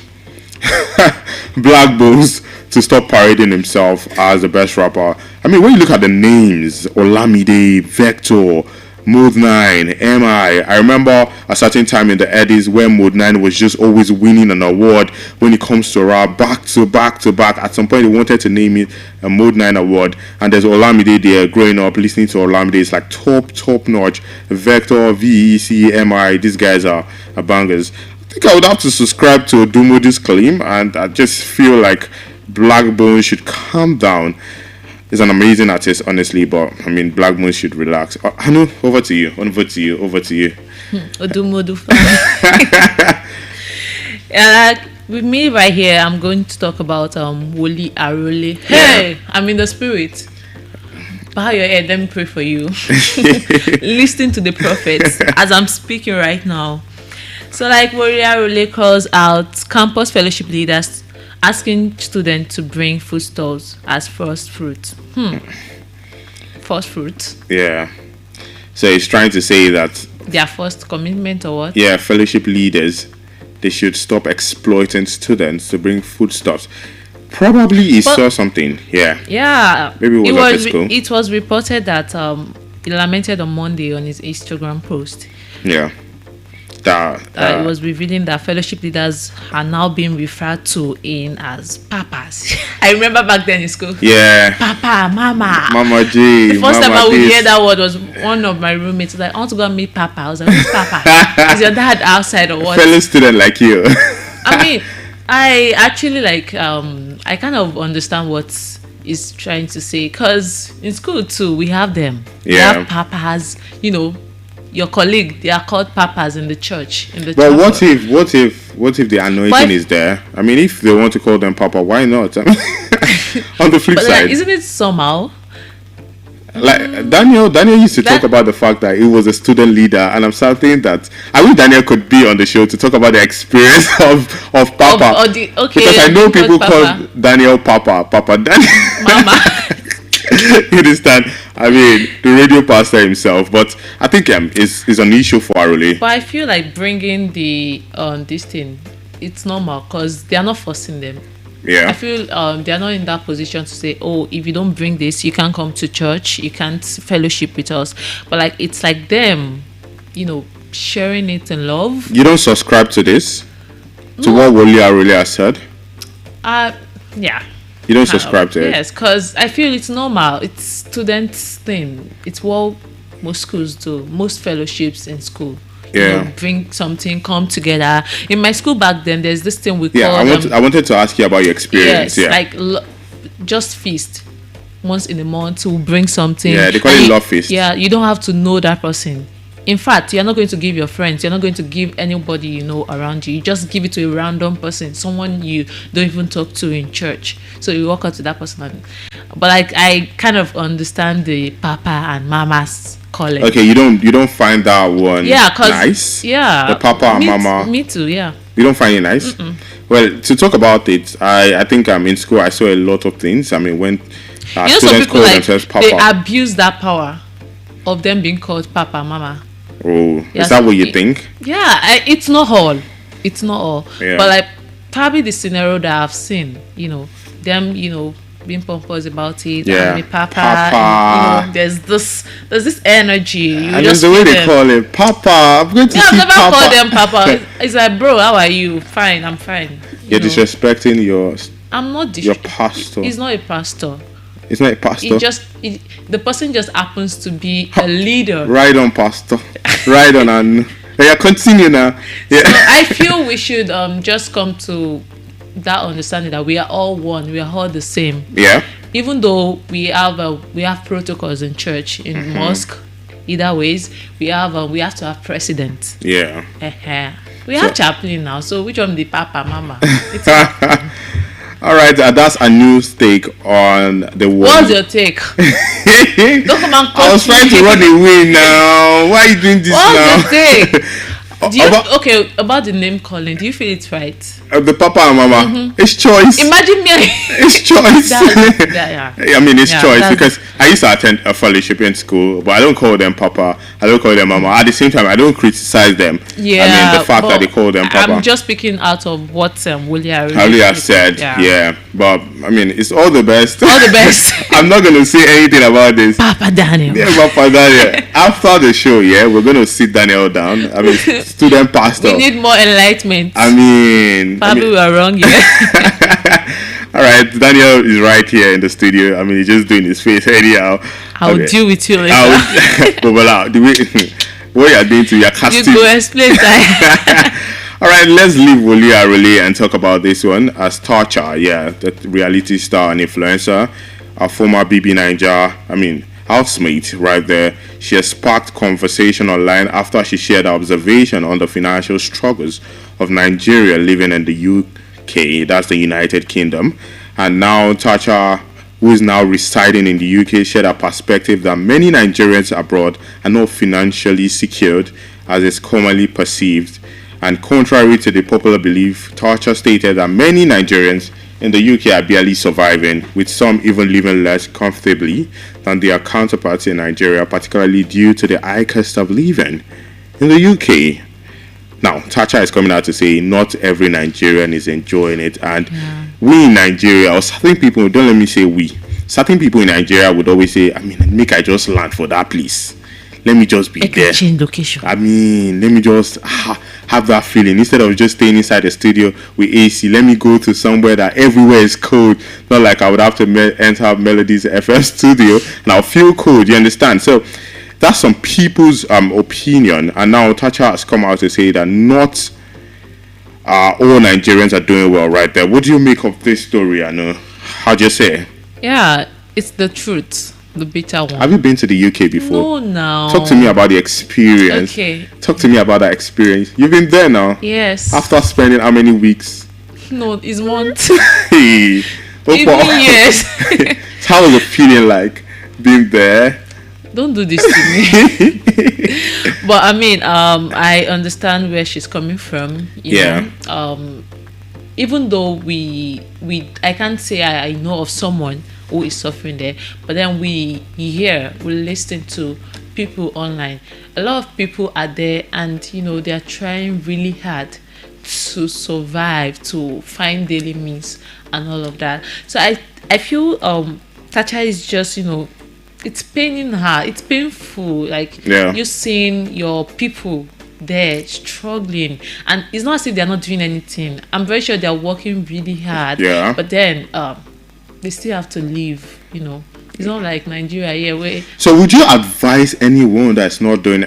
Black Bones to stop parading himself as the best rapper. When you look at the names, Olamide, Vector, Mode 9, MI. I remember a certain time in the 80s where Mode 9 was just always winning an award when it comes to rap, back to back to back. At some point, they wanted to name it a Mode 9 award. And there's Olamide there. Growing up, listening to Olamide, it's like top notch. Vector, VEC, MI. These guys are bangers. I think I would have to subscribe to Odumodu's claim, and I just feel like Blackbone should calm down. He's an amazing artist, honestly, but I mean, Blackbone should relax. Hanu, over to you. Odumodu. With me right here, I'm going to talk about Woli Arole. Hey, I'm in the spirit. Bow your head, let me pray for you. Listen to the prophets as I'm speaking right now. So, like, Woli Arole calls out campus fellowship leaders asking students to bring foodstuffs as first fruit. First fruit. Yeah. So he's trying to say that their first commitment or what? Yeah, fellowship leaders, they should stop exploiting students to bring foodstuffs. Probably he saw something. Yeah. Yeah. Maybe it was at school. It was reported that he lamented on Monday on his Instagram post. Yeah. It was revealing that fellowship leaders are now being referred to as papas. I remember back then in school. Yeah. Papa, mama. Mama G. The first time I would hear that word was one of my roommates. Like, I want to go and meet Papa. I was like, who's Papa? Is your dad outside or what? Fellow student like you. I mean, I actually I kind of understand what he's trying to say, because in school too we have them. Yeah. We have papas, your colleague, they are called papas in the church. But what if the anointing is there? I mean, if they want to call them papa, why not? I mean, on the flip side, isn't it somehow? Like Daniel used to talk about the fact that he was a student leader, and I'm saying that I wish Daniel could be on the show to talk about the experience of Papa. Because I know people call Daniel Papa Daniel. Mama. You understand? I mean, the radio pastor himself, but I think it's an issue for Arole. But I feel like bringing this thing, it's normal because they are not forcing them. Yeah. I feel they are not in that position to say, oh, if you don't bring this, you can't come to church, you can't fellowship with us. But it's like them, sharing it in love. You don't subscribe to this? To what Woli Arole has said? Yeah. You don't subscribe to it? Yes, because I feel it's normal. It's students' thing. It's what most schools do. Most fellowships in school. Yeah. Bring something, come together. In my school back then, there's this thing we call. I wanted to ask you about your experience. Yes, just feast. Once in a month, we'll bring something. Yeah, they call it love feast. Yeah, you don't have to know that person. In fact, you're not going to give your friends. You're not going to give anybody around you. You just give it to a random person, someone you don't even talk to in church. So you walk out to that person. But I kind of understand the papa and mama's calling. Okay, you don't find that one nice? Yeah. The papa and mama. Me too, yeah. You don't find it nice? Mm-mm. Well, to talk about it, I think in school I saw a lot of things. I mean, when students call themselves papa. They abuse that power of them being called papa, mama. Oh, is that what you think? Yeah, it's not all. It's not all. Yeah. But probably the scenario that I've seen, them, being pompous about it. Yeah. And papa. And, there's this energy. And there's the way they call it, Papa. I'm going to see I've never Papa. called them Papa. It's like, bro, how are you? Fine, I'm fine. You're disrespecting I'm not your pastor. He's not a pastor. It's not a pastor. The person just happens to be a leader. Right on, pastor. Right on, and yeah, continue now. Yeah. So I feel we should just come to that understanding that we are all one. We are all the same. Yeah. Even though we have protocols in church, in mosque, either ways, we have to have president. Yeah. We have chaplain now. So which one the papa, mama? All right, that's a new take on the world. What's your take? Don't come and I was trying to run away now. Why are you doing this now? What's your take? About the name calling, do you feel it's right? the papa and mama. It's choice. Imagine me. It's choice. I mean, it's choice because I used to attend a fellowship in school, but I don't call them papa. I don't call them mama. At the same time, I don't criticize them. Yeah. I mean, the fact that they call them papa. I'm just speaking out of what William said. Yeah. But I mean, it's all the best. All the best. I'm not going to say anything about this. Papa Daniel. Yeah, Papa Daniel. After the show, we're going to sit Daniel down. I mean, student pastor. We need more enlightenment. I mean, probably we are wrong. All right, Daniel is right here in the studio. I mean, he's just doing his face anyhow. I'll deal with you later. Bobola, what you are doing to your casting? You go explain that. All right, let's leave Woli Arole and talk about this one as Tarcha, the reality star and influencer, a former BB Naija, housemate right there. She has sparked conversation online after she shared her observation on the financial struggles of Nigeria living in the UK, that's the United Kingdom. And now Tarcha, who is now residing in the UK, shared a perspective that many Nigerians abroad are not financially secured as is commonly perceived. And contrary to the popular belief, Tarcha stated that many Nigerians in the UK are barely surviving, with some even living less comfortably than their counterparts in Nigeria, particularly due to the high cost of living in the UK. Now, Tarcha is coming out to say not every Nigerian is enjoying it, and we in Nigeria, or certain people, don't let me say we, certain people in Nigeria would always say, make I just land for that place. Let me just be there. Change location. Let me just have that feeling. Instead of just staying inside the studio with AC, let me go to somewhere that everywhere is cold. Not like I would have to enter Melody's FM studio and I'll feel cold. You understand? So that's some people's opinion. And now Tarcha has come out to say that not all Nigerians are doing well right there. What do you make of this story, Anu? How'd you say? Yeah, it's the truth. The bitter one. Have you been to the UK before? No. Talk to me about the experience. Okay. Talk to me about that experience. You've been there now? Yes. After spending how many weeks? No, it's months. Hey. Even years. How was the feeling like being there? Don't do this to me. But I understand where she's coming from. You know? Even though I can't say I know of someone who is suffering there, but then we listen to people online. A lot of people are there, and they are trying really hard to survive, to find daily means and all of that. So I feel Tarcha is just it's paining her. It's painful, like you seeing your people there struggling, and it's not as if they're not doing anything. I'm very sure they're working really hard, but then they still have to live. It's not like Nigeria here where. So would you advise anyone that's not doing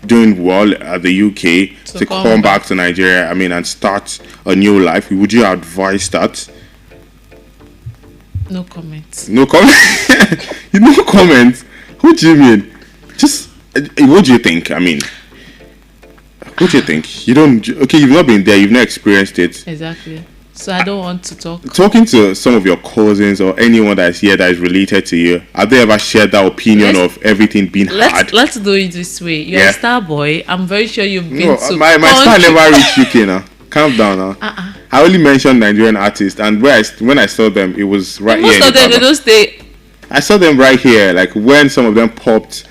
doing well at the UK to come back to Nigeria, and start a new life? Would you advise that? No comments. No comment. No comments. What do you mean? Just what do you think? What do you think? You don't. Okay, you've not been there. You've not experienced it. Exactly. So I don't want to talk. Talking to some of your cousins or anyone that is here that is related to you, have they ever shared that opinion of everything being hard? Let's do it this way. You're a star boy. I'm very sure you've been to. My star never reached UK now. Calm down now. I only mentioned Nigerian artists, and when I saw them, it was right here. Most of them, they don't stay. I saw them right here, like when some of them popped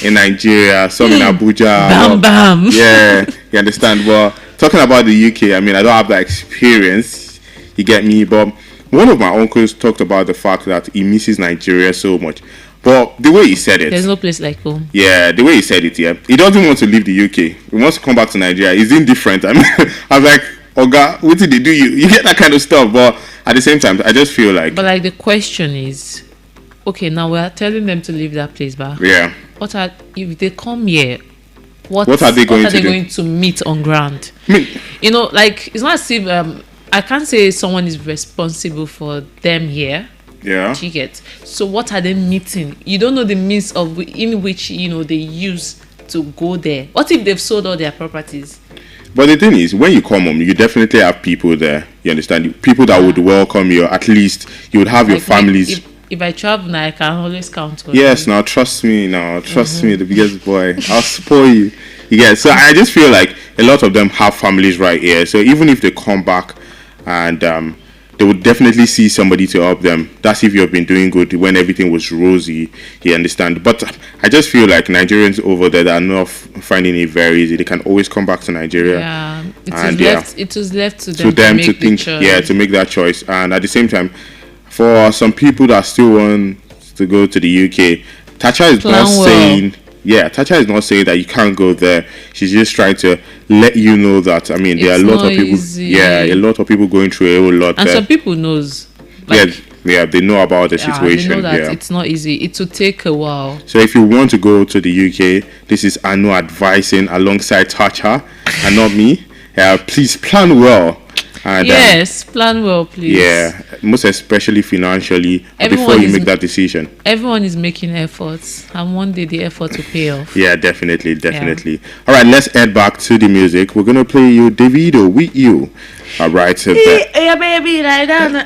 in Nigeria, some in Abuja. Bam bam. Yeah, you understand. Well, talking about the UK, I don't have that experience. You get me? But one of my uncles talked about the fact that he misses Nigeria so much. But the way he said it, there's no place like home. Yeah, the way he said it, he doesn't want to leave the UK. He wants to come back to Nigeria. He's indifferent. I was like, Oga, what did they do? You get that kind of stuff. But at the same time, I just feel like. But the question is, okay, now we're telling them to leave that place back. Yeah. If they come here? What are they going to meet on ground? It's not as if I can't say someone is responsible for them here. Yeah. You get. So what are they meeting? You don't know the means in which they use to go there. What if they've sold all their properties? But the thing is, when you come home, you definitely have people there. You understand? People that would welcome you. At least you would have your families. If I travel now, I can always count on yes, you. Now trust me. Trust me, the biggest boy. I'll spoil you. Yeah, so I just feel like a lot of them have families right here. So even if they come back and they would definitely see somebody to help them. That's if you've been doing good when everything was rosy, you understand. But I just feel like Nigerians over there that are not finding it very easy. They can always come back to Nigeria. Yeah, it was left to them, to think, to make that choice. And at the same time, for some people that still want to go to the UK, Tacha is not saying... Yeah, Tacha is not saying that you can't go there. She's just trying to let you know that, I mean, there are a lot of people. Easy. Yeah, a lot of people going through a whole lot. And some people knows. Like, yeah, they know about the situation. They know that it's not easy. It will take a while. So if you want to go to the UK, this is Anu advising alongside Tacha and not me. Please plan well. And, yes, plan well, please. Yeah, most especially financially before you make that decision. Everyone is making efforts, and one day the effort will pay off. Yeah, definitely. All right, let's head back to the music. We're gonna play you Davido with you. All right, so yeah, baby, lie down.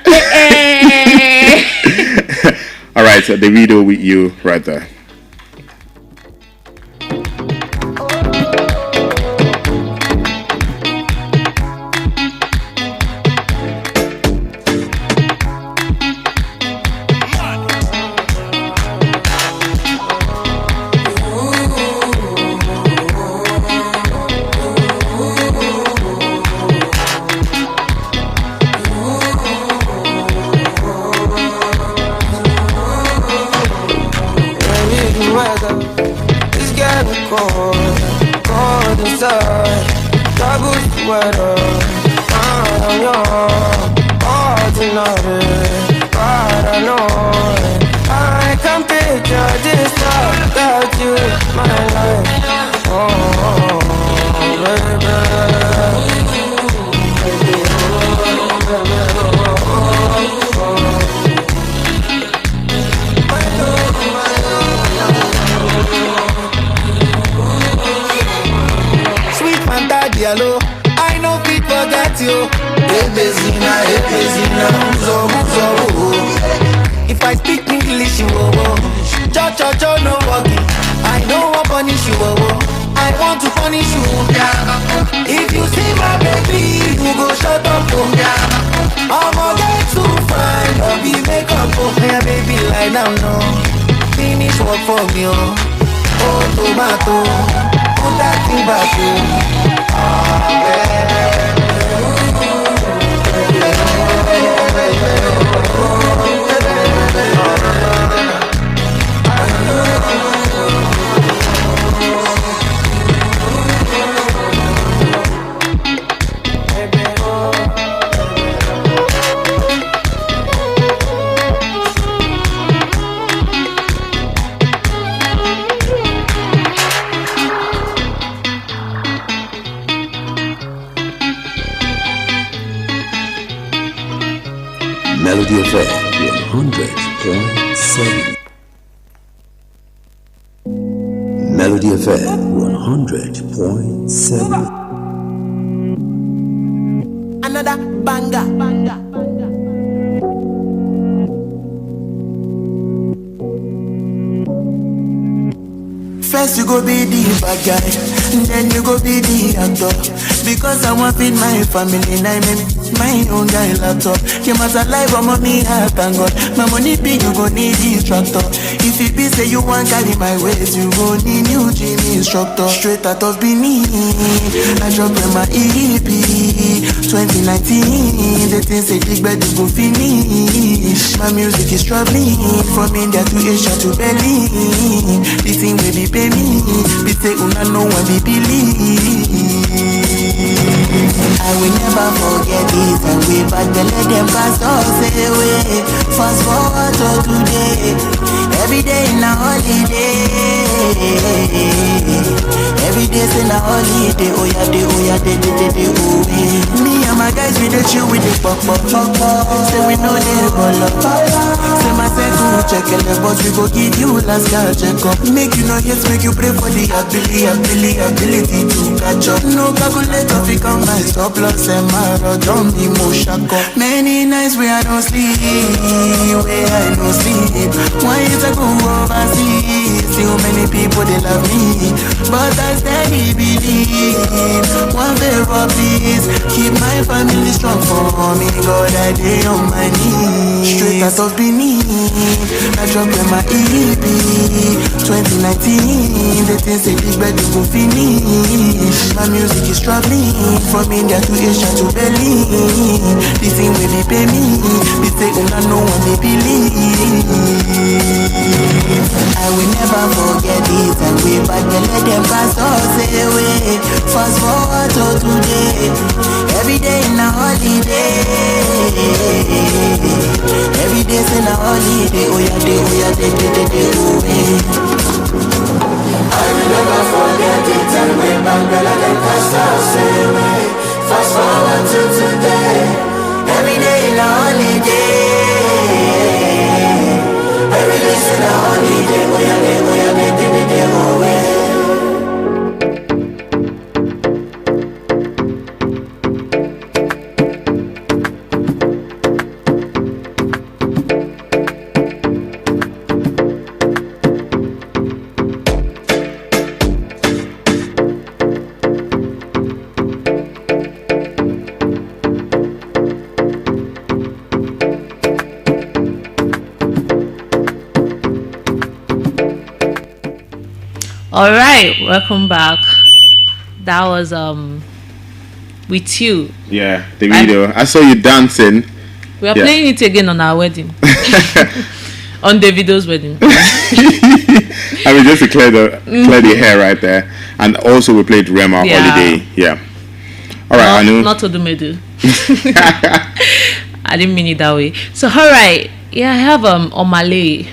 All right, so Davido with you right there. If I speak English, you no walking. I know what punish you, I want to punish you. If you see my baby, you go shut up. I'ma get too fine, I'll be makeup. Yeah, baby, lie down, no. Finish work for me, oh tomato, put that thing back, Melody FM 100.7. Melody FM 100.7. Another banger. First you go be the bad guy, then you go be the actor. Because I want feed my family, I mean my own guy laptop. Came as a life of mommy, I thank God. My money big, you go need the tractor. If it be say you want carry my weight, you go need new gym instructor. Straight out of Benin, I drop in my EP 2019. The things say big bed go finish. My music is traveling from India to Asia to Berlin. The thing will be pay me, be say una know when we believe. I will never forget this, and we back then let them pass us away. Fast forward to today, every day in a holiday. Every day's in a holiday, oh yeah, oh yeah, oh yeah. Me and my guys with the you with the pop. Say we know they roll up. Say my second check but we go give you last card check up. Make you know yes, make you pray for the ability to catch up. No calculator fi come my stop loss and my don't be more shack up. Many nights where I don't sleep, Why is I go overseas? Too many people they love me, but I steady believe. One favor please, keep my family strong for me. God I day on my knees. Straight out of Benin, I drop in my EP 2019. The things say big bad you go finish. My music is traveling from India to Asia to Berlin. This thing will be pay me. This thing no one they believe. I will never forget it. And we back and let them pass us away. Fast forward to today. Every day in a holiday. Every day's in a holiday. Oh yeah, day, away. I will never forget it. And we back and let them pass us away. Fast forward to today. Every day in a holiday. Every day's in a holiday. Oh yeah, day, away. All right, welcome back. That was with you. Yeah, the video. I saw you dancing. We are playing it again on our wedding. On Davido's wedding. I mean, just to clear the hair right there. And also we played Rema Holiday. Yeah. All right, Anu. Not to do medu. I didn't mean it that way. So, all right. Yeah, I have Omale.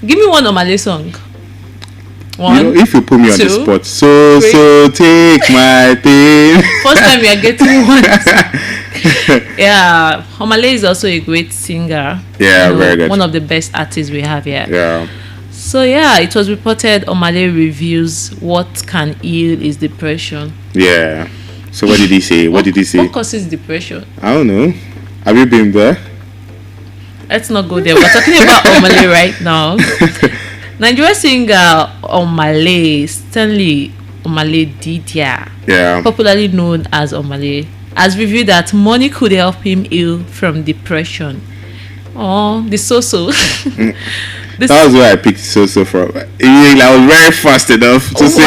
Give me one Omale song. One, if you put me on the spot, so take my thing. First time we are getting one. Yeah, Omale is also a great singer. Yeah, very good. One of the best artists we have here. Yeah. So yeah, it was reported Omale reviews what can heal is depression. Yeah. So what did he say? What What causes depression? I don't know. Have you been there? Let's not go there. We're talking about Omale right now. Nigerian singer Omale, Stanley Omale Didia, popularly known as Omale, has revealed that money could help him heal from depression. Oh, the so-so. That was where I picked so-so from. I was very fast enough to say.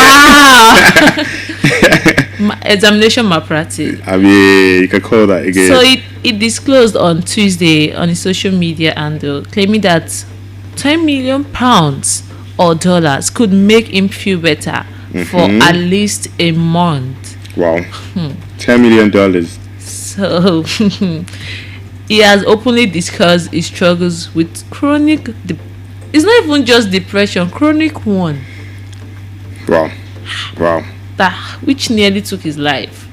Wow. Examination malpractice. I mean, you can call that again. So it disclosed on Tuesday on his social media handle, claiming that 10 million pounds or dollars could make him feel better for at least a month. Wow. $10 million. So he has openly discussed his struggles with chronic it's not even just depression, chronic one. Wow. Which nearly took his life.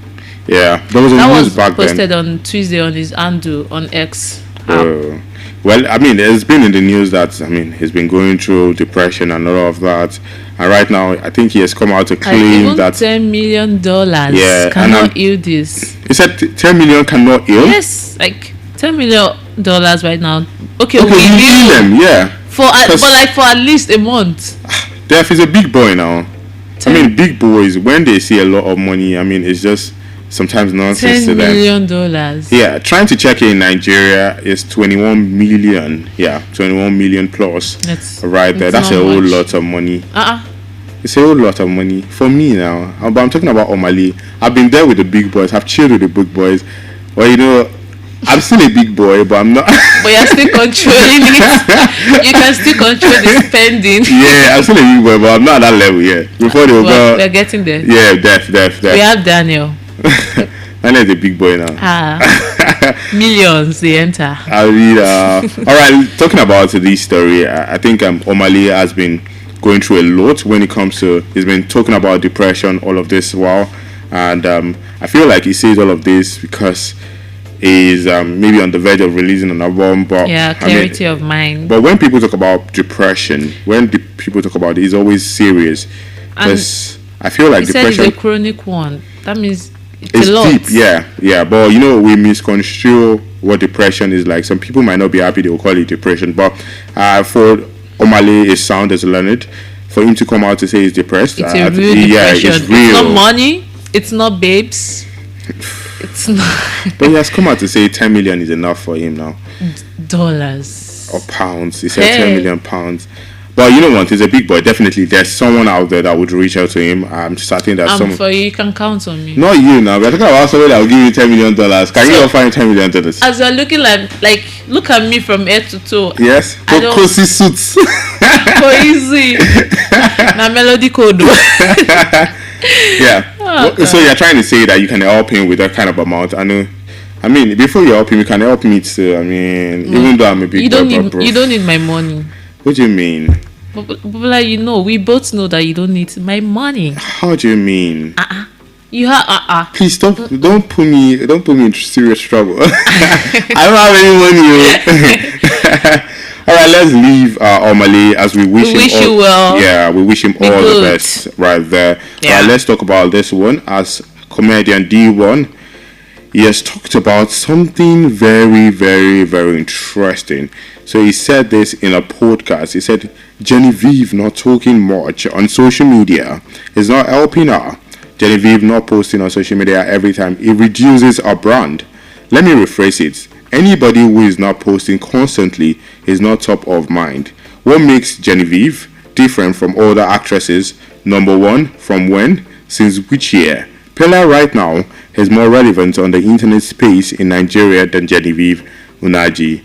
Yeah, there was a news back then. Posted on Tuesday on his handle on X. Well, I mean, it's been in the news that he's been going through depression and all of that, and right now I think he has come out to claim that $10 million cannot heal this. He said 10 million cannot heal. Yes, like $10 million right now. Okay, we heal them, yeah. For at least a month. Def is a big boy now. Big boys, when they see a lot of money, it's just sometimes nonsense to them. $10 million. Yeah, trying to check it in Nigeria is 21 million. Yeah, 21 million plus. Right there. That's a whole lot of money. It's a whole lot of money for me now. But I'm talking about Omale. I've been there with the big boys. I've chilled with the big boys. Well, I'm still a big boy, but I'm not. But you're still controlling it. You can still control the spending. Yeah, I'm still a big boy, but I'm not at that level yet. Before they will go. We're getting there. Yeah, def. We have Daniel. Daniel's a big boy now. Millions they enter. All right, talking about this story, I think Omale has been going through a lot when it comes to. He's been talking about depression all of this while, and I feel like he says all of this because is maybe on the verge of releasing an album, but clarity of mind. But when people talk about depression, people talk about it, it's always serious. Because I feel like depression is a chronic one. That means it's a lot. deep, yeah. But you know, we misconstrue what depression is like. Some people might not be happy; they will call it depression. But for Omale, it sounds learned. For him to come out to say he's depressed, it's a real depression. It's real. It's not money. It's not babes. It's not. But he has come out to say 10 million is enough for him now. Dollars or pounds. He said 10 million pounds. But you know what? He's a big boy. Definitely, there's someone out there that would reach out to him. I'm certain that someone. For you can count on me. Not you now. We're talking about somebody that will give you $10 million. Can you offer him $10 million? As you're looking like look at me from head to toe. Yes. Cozy suits. Easy. Na melody code. Yeah. So you're trying to say that you can help him with that kind of amount. I mean, before you help him, you can help me too. I mean, even though I'm a big you don't need my money. What do you mean? Bobola, we both know that you don't need my money. How do you mean? You have Please stop! Don't put me into serious trouble. I don't have any money. All right, let's leave Omale as we wish him you well. Yeah, we wish him all the best right there. Yeah. Let's talk about this one. As comedian D1, he has talked about something very, very, very interesting. So he said this in a podcast. He said Genevieve not talking much on social media is not helping her. Genevieve not posting on social media every time, it reduces her brand. Let me rephrase it. Anybody who is not posting constantly is not top of mind. What makes Genevieve different from other actresses? Number one, from when? Since which year? Pella right now is more relevant on the internet space in Nigeria than Genevieve Unaji.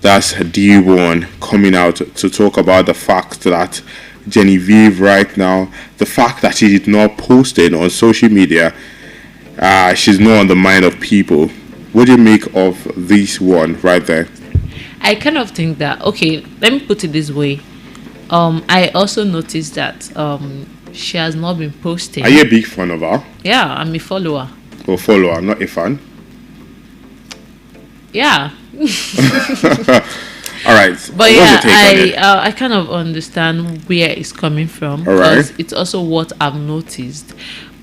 That's D1 coming out to talk about the fact that Genevieve right now, the fact that she did not post it on social media, she's not on the mind of people. What do you make of this one right there? I kind of think that, okay, let me put it this way. I also noticed that she has not been posting. Are you a big fan of her? Yeah, I'm a follower. Oh, follower, not a fan? Yeah. All right. But I kind of understand where it's coming from. All right. Because it's also what I've noticed.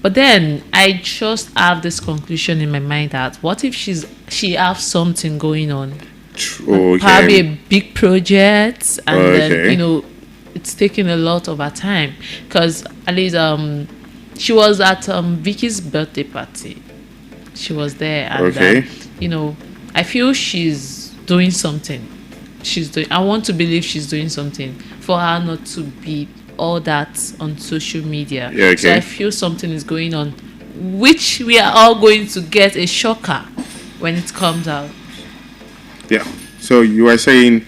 But then I just have this conclusion in my mind that what if she has something going on? Okay. Probably a big project, and then it's taking a lot of her time. Because at least she was at Vicky's birthday party. She was there, and I feel she's doing something. I want to believe she's doing something for her not to be all that on social media. Yeah, okay. So I feel something is going on, which we are all going to get a shocker when it comes out. Yeah. So you are saying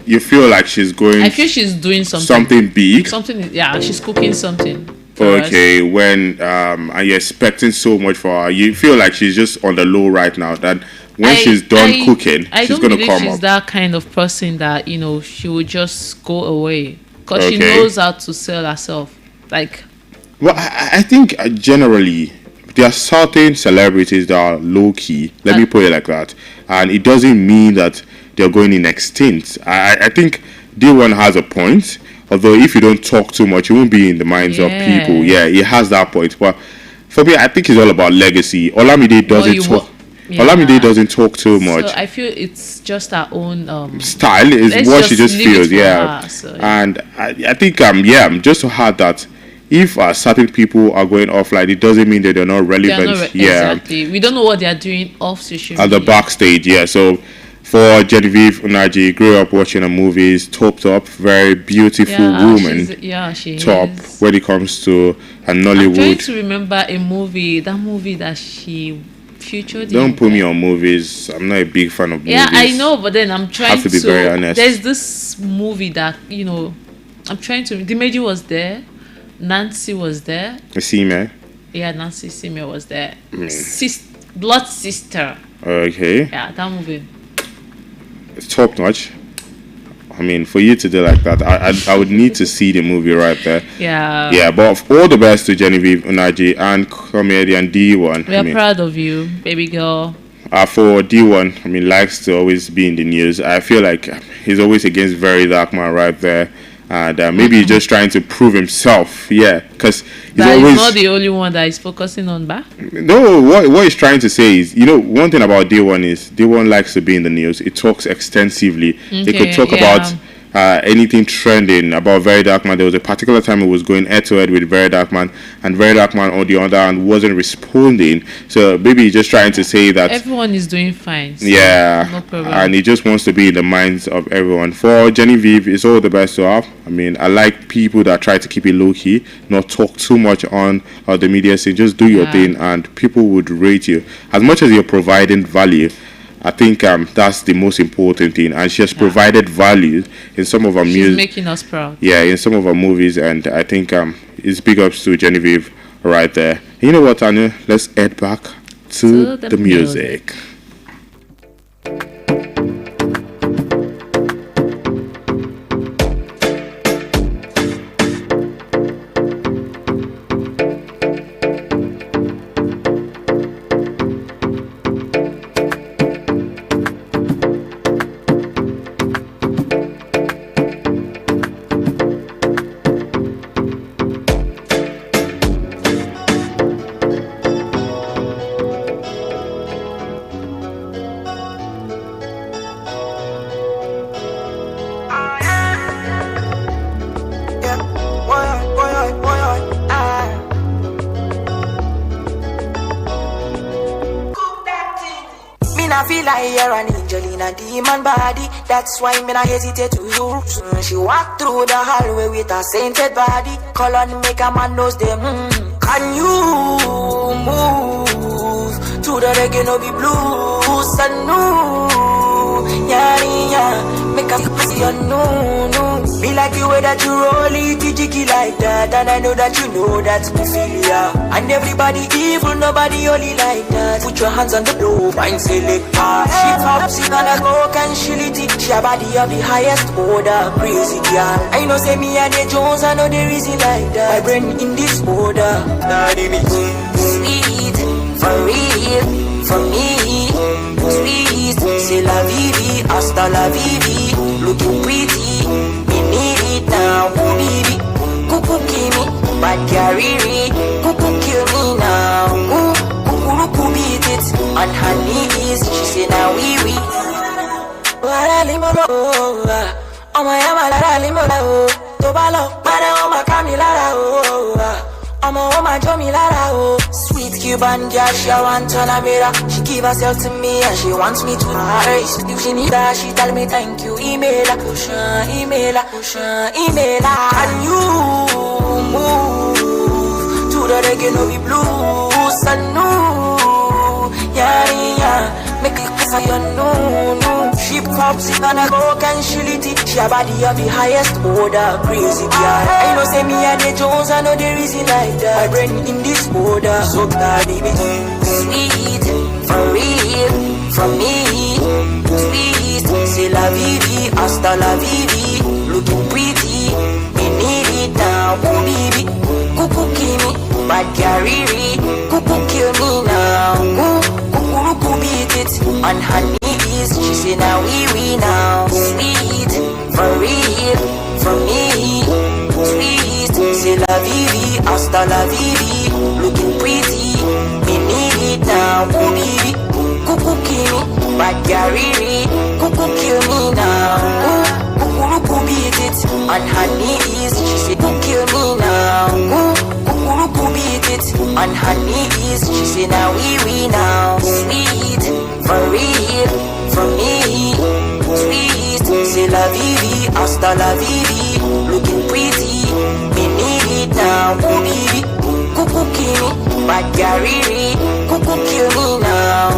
you feel like she's going. I feel she's doing something. Something big. She's cooking something. Okay. When are you expecting so much for her? You feel like she's just on the low right now. That when she's done cooking, she's gonna come up. She's that kind of person that she would just go away. Because she knows how to sell herself. Well, I think generally there are certain celebrities that are low key. Let me put it like that, and it doesn't mean that they're going in extinct. I think D1 has a point. Although if you don't talk too much, you won't be in the minds of people. Yeah, he has that point. But for me, I think it's all about legacy. Olamide doesn't talk. Olamide doesn't talk too much. So I feel it's just our own style is what she just feels. And I think just to add that if certain people are going offline, it doesn't mean that they're not relevant. Exactly. We don't know what they are doing off social media. At the backstage. So for Genevieve Unaji, grew up watching her movies, topped up, very beautiful woman. She top is. When it comes to a Nollywood. I'm trying to remember that movie that she featured. Don't put me on movies. I'm not a big fan of movies. Yeah, I know, but then I'm trying to be very honest. There's this movie that I'm trying to. Dimeji was there, Nancy was there. Sime. Yeah, Nancy Sime was there. Blood Sister. Okay. Yeah, that movie. It's top notch. I mean, for you to do like that, I would need to see the movie right there. Yeah. Yeah, but all the best to Genevieve Unaji and comedian D1. We are proud of you, baby girl. for D1, I mean, likes to always be in the news. I feel like he's always against Very Dark Man right there. And maybe he's just trying to prove himself. Yeah, because he's always... He's not the only one that is focusing on that. No, what he's trying to say is, one thing about D1 is D1 likes to be in the news. It talks extensively. It could talk about anything trending about Very Dark Man. There was a particular time it was going head to head with Very Dark Man, and Very Dark Man on the other hand wasn't responding. So maybe he's just trying to say that everyone is doing fine. So no problem. And he just wants to be in the minds of everyone. For Genevieve, it's all the best to have. I mean, I like people that try to keep it low key, not talk too much on the media scene. Just do your thing, and people would rate you as much as you're providing value. I think that's the most important thing, and she has provided value in some of our music. She's making us proud. Yeah, in some of our movies, and I think it's big ups to Genevieve right there. And you know what, Anu? Let's head back to the music. Demon body, that's why me not hesitate to use. She walk through the hallway with a sainted body. Call on make a man knows them. Can you move to the reggae no be blues? And no, yeah, make a see you no. Me like the way that you roll it, jiggy like that, and I know that you know that's me feel ya. And everybody evil, nobody only like that. Put your hands on the blow, mind selector. She pops it on a coke and she lit it. She a body of the highest order, crazy girl. I know say me and the Jones, I know there is it like that. My brain in this order, daddy me sweet, for real, for me, sweet. C'est la vie, hasta la vie, looking pretty. Me need it now, baby. Cuckoo kill me, bad carry, cuckoo kill me now. Cuckoo beat it on her knees. She say now we. Oh my yama limola oh. Tobalo, mane oh my Camila oh. Oh my Jomila oh. Sweet Cuban girl, she want to mirror. She give herself to me and she wants me to her. If she need her, she tell me thank you. Email her, email her. Can you move to the reggae no be blues? And no, yeah, make it for you no. She pops it on a coke and she lit it. She a body of the highest order, crazy girl. I know say me and the Jones, I know there is it like that. My brain in this order, so daddy me sweet, for real, for me, sweet. C'est la vie, hasta la vie, looking pretty. Me need it now, baby. Cuckoo kill me, bad carry, cuckoo kill me now. Cuckoo beat it on her knees. She say now we now. Sweet, for real, for me, sweet. C'est la vie, hasta la vie, looking pretty. Me need it now, baby. Cuckoo kill me, bad carry, cuckoo kill me now. Cuckoo beat it on her knees. She say cuckoo kill me now. Cuckoo beat it on her knees. She say now we now. Sweet, for real, for me, sweet. C'est la vie, hasta la vie, looking pretty. Me need it now, baby. Cuckoo kill me, bad carry, cuckoo kill me now.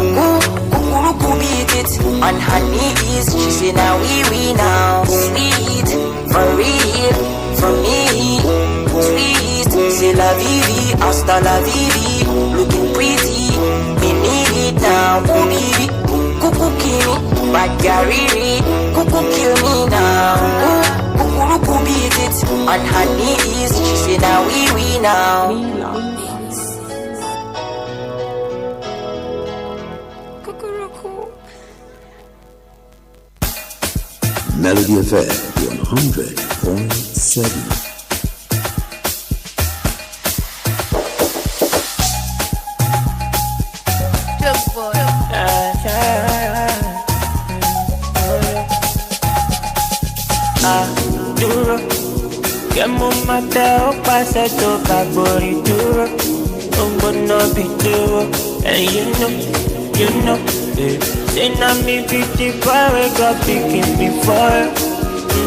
Cuckoo beat it on her knees. She say now we now. Sweet, for real, for me, sweet. C'est la vie, hasta la vie, looking pretty. Me need it now, baby. Cuckoo kill me, bad carry, cuckoo kill me now. Cuckoo beat it on her knees. She say now we now. Melody FM 100.7. Duro, que mo mate o pase to kagbori duro. I'm gonna be duro, and you know, eh. Say na me be the boy we got picking before.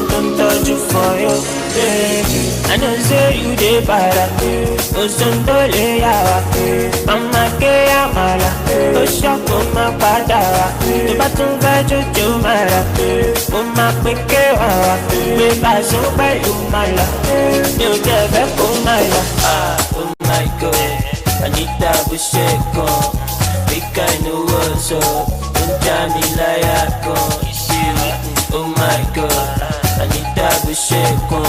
Don't touch you for you, baby. I know say you dey para, o sondo le yawa, mama ke amala, o shako ma padà, tó bá tún fẹ́ jojo mara, mo máa pín kéwàá, gbé bàṣọ pẹ̀lú màlà, mi ò jẹ́ fẹ́ kó màlà. Oh my God, Anita Busheko, make I know what's up, don't tell me láyà kan, oh my God. Anita Busheko,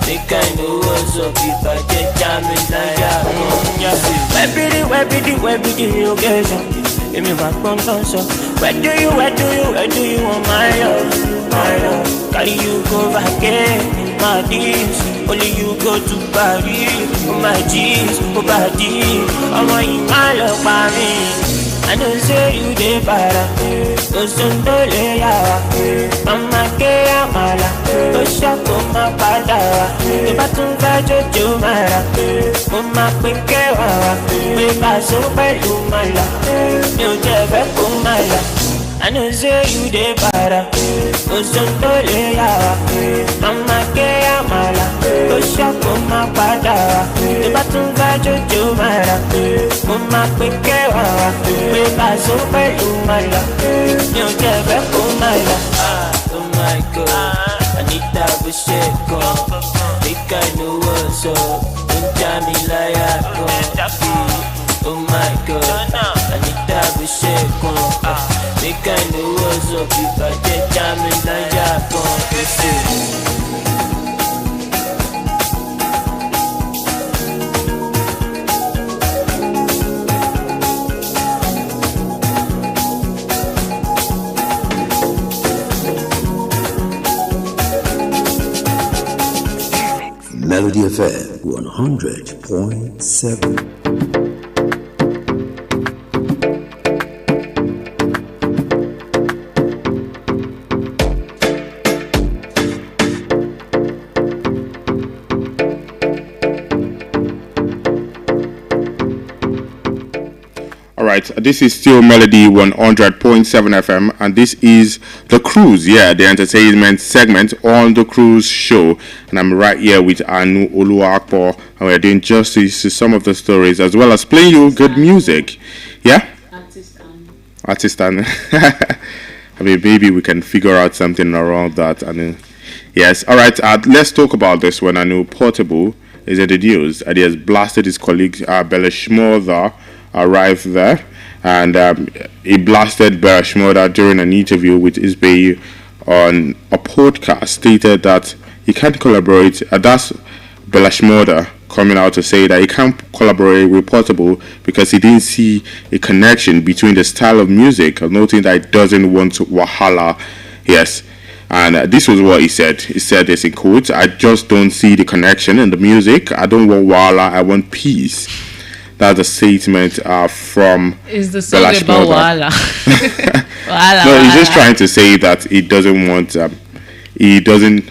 make I know what's up if I get jamming like that. Where be the location? Give me back on so. Where do you want my love? Carry you go back in, my D's. Only you go to Paris, oh my G's, oh body. I want you my love by me. I know say you dey para, o sondo le yawa, mama ke amala, o shako ma padà, tó bá tún fẹ́ jojo mara, mo máa pín kéwàá, gbé bàṣọ pẹ̀lú màlà, mi ò jẹ́ fẹ́ kó màlà. I know say you dey para, o sondo le yawa, mama ke amala, o shako ma padà, tó bá tún fẹ́ jojo mara, mo máa pín kéwàá, gbé bàṣọ pẹ̀lú màlà, mi ò jẹ́ fẹ́ kó màlà. Oh my God, Anita Busheko, make I know what's up, don't tell me láyà kan. Oh my God, Anita Busheko, make I know what's up if I get jamming láyà kan. Melody FM 100.7. Alright, this is still Melody 100.7 FM, and this is The Cruise, the entertainment segment on The Cruise Show. And I'm right here with Anu Oluwapo, and we're doing justice to some of the stories, as well as playing you good music. Yeah? Artist Anu. I mean, maybe we can figure out something around that, Anu. Yes, alright, let's talk about this one. Anu Portable is in the news, and he has blasted his colleague, Belashmorda, arrived there, and he blasted Belashmorda during an interview with Isbay on a podcast, stated that he can't collaborate. That's Belashmorda coming out to say that he can't collaborate with Portable because he didn't see a connection between the style of music, noting that he doesn't want to wahala. Yes. And this was what he said. He said this in quotes: "I just don't see the connection in the music. I don't want wahala. I want peace." That's a statement from Is the song about Wahala? No, he's just trying to say that he doesn't want, he doesn't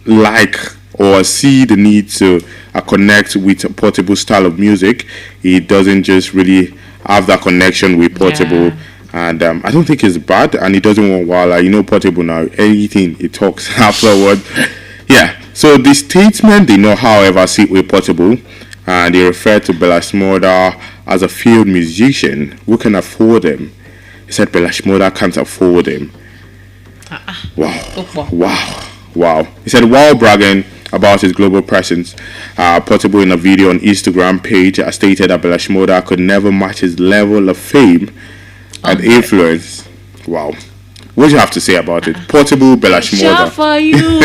like or see the need to connect with a Portable style of music. He doesn't just really have that connection with Portable. And I don't think it's bad, and he doesn't want Wahala. You know Portable now, anything he talks afterward. So the statement did not, however, sit with Portable. And he referred to Belashmorda as a field musician who can afford him. He said Belashmorda can't afford him. Wow. He said while bragging about his global presence, Portable in a video on Instagram page stated that Belashmorda could never match his level of fame and influence. Wow. What do you have to say about it? Portable, Belashmorda. For you.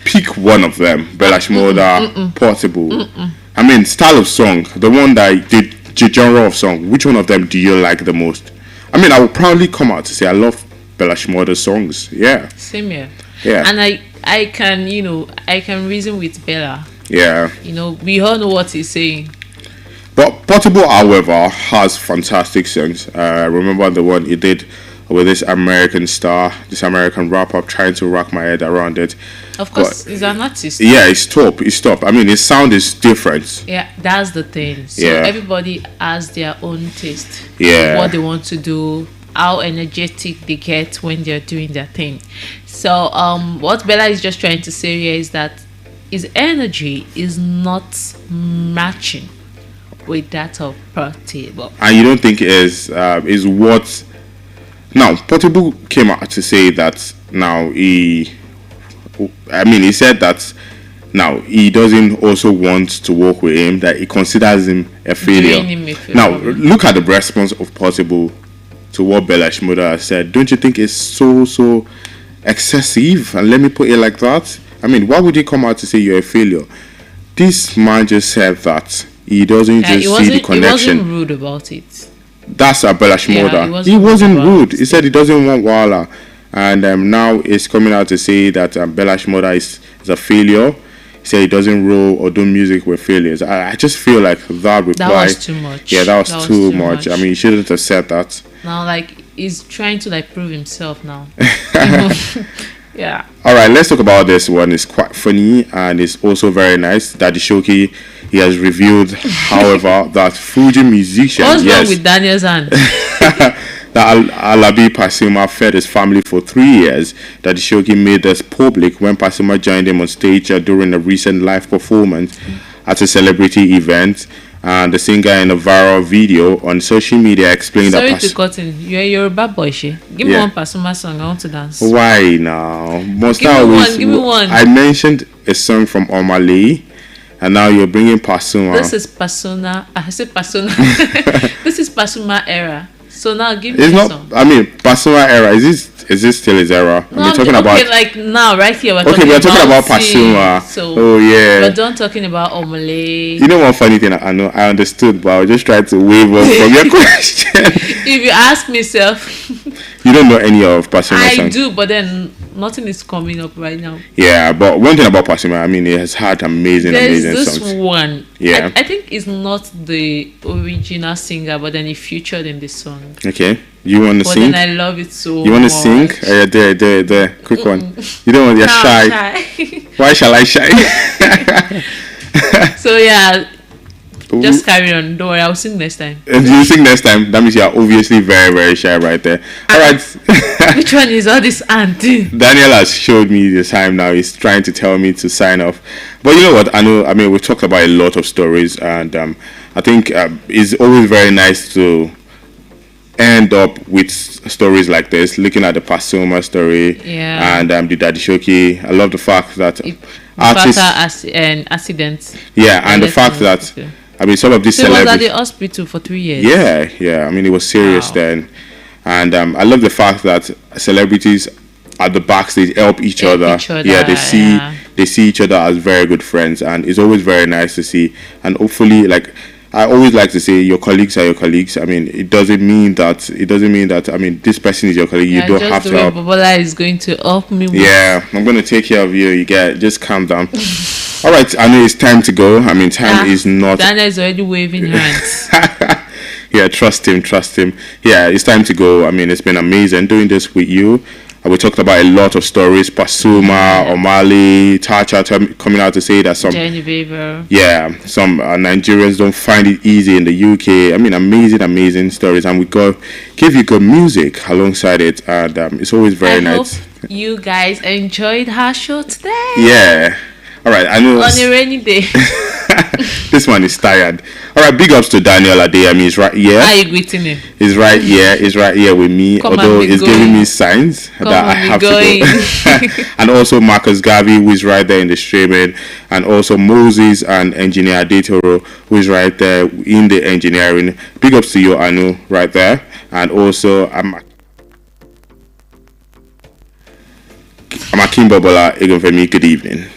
Pick one of them. Belashmorda, Portable. I mean, style of song. The one that did genre of song, which one of them do you like the most? I mean, I will proudly come out to say I love Bella Shmurda's songs. Yeah. Same here. Yeah. And I can, I can reason with Bella. Yeah. We all know what he's saying. But Portable, however, has fantastic songs. Remember the one he did with this American star, this American rapper. Trying to wrap my head around it. Of course, he's an artist. Yeah, it's top. It's top. I mean, his sound is different. Yeah, that's the thing. So everybody has their own taste. Yeah. What they want to do, how energetic they get when they're doing their thing. So what Bella is just trying to say here is that his energy is not matching with that of Portable. And you don't think is what? Now, Portable came out to say that now he said that now he doesn't also want to work with him, that he considers him a failure. Now, look at the response of Portable to what Bella Shmurda has said. Don't you think it's so excessive? And let me put it like that. I mean, why would he come out to say you're a failure? This man just said that he doesn't see the connection. He wasn't rude about it. That's a Bella Shmurda. He wasn't rude. He said he doesn't want Wala. And now he's coming out to say that Bella Shmurda is a failure. He said he doesn't roll or do music with failures. I just feel like that reply. That was too much. Yeah, that was too much. I mean, he shouldn't have said that. Now, he's trying to prove himself now. Yeah. All right, let's talk about this one. It's quite funny and it's also very nice. Daddy Shoki, he has revealed, however, that Fuji musician. What's wrong with Daniel's hand? That Alabi Pasuma fed his family for 3 years. Daddy Shoki made this public when Pasuma joined him on stage during a recent live performance at a celebrity event. And the singer in a viral video on social media explained that. Sorry to cut in. You're a bad boy, she. Give me one Pasuma song. I want to dance. Why now? Give me one. I mentioned a song from Omale, and now you're bringing Pasuma. This is Pasuna. I said Pasuna. This is Pasuma era. So now give me a song. I mean, Pasuma era. Is this still his era? No, we're talking about now, right here. We're talking about Pasuma. So we're done talking about Omale. You know one funny thing? I know I understood, but I was just trying to wave off from your question. If you ask myself, you don't know any of Pasuma songs. I do, but then nothing is coming up right now. Yeah, but one thing about Pasuma, I mean, he has had amazing this songs. One. Yeah, I think it's not the original singer, but then he featured in the song. Okay, you want to sing? Then I love it so much. You want to sing? There, quick one. You don't want. You're shy. Why shall I shy? So yeah. Just carry on. Don't worry, I'll sing next time. If you sing next time, that means you're obviously very, very shy right there. Alright. Which one is all this auntie? Daniel has showed me the time now. He's trying to tell me to sign off. But you know what? I mean, we've talked about a lot of stories, and I think it's always very nice to end up with stories like this, looking at the Pasuma story and the Daddy Shoki. I love the fact that artists and accidents. Yeah, and the fact that I mean, some of these celebrities. He was at the hospital for 3 years. Yeah. I mean, it was serious then, and I love the fact that celebrities at the backstage help each other. Yeah, they see each other as very good friends, and it's always very nice to see. And hopefully, I always like to say, your colleagues are your colleagues. I mean, it doesn't mean that. I mean, this person is your colleague. You don't have to help. Bobola is going to help me. Yeah, I'm going to take care of you. You just calm down. All right, I know it's time to go. I mean, time is not. Dana is already waving hands. Yeah, trust him. Yeah, it's time to go. I mean, it's been amazing doing this with you. We talked about a lot of stories. Pasuma, Omale, Tacha coming out to say that some Genevieve. Yeah, some Nigerians don't find it easy in the UK. I mean, amazing stories, and we give you good music alongside it, and it's always very nice. Hope you guys enjoyed our show today. Yeah. All right, I know. On a rainy day. This one is tired. All right, big ups to Daniel Adeyemi. He's right here. How are you greeting him? He's right here with me. Although he's giving me signs that I have to go. And also Marcus Gavi, who is right there in the streaming, and also Moses and Engineer Adetoro, who is right there in the engineering. Big ups to you, Anu, right there, and also I'm Akim Bobola. Good evening.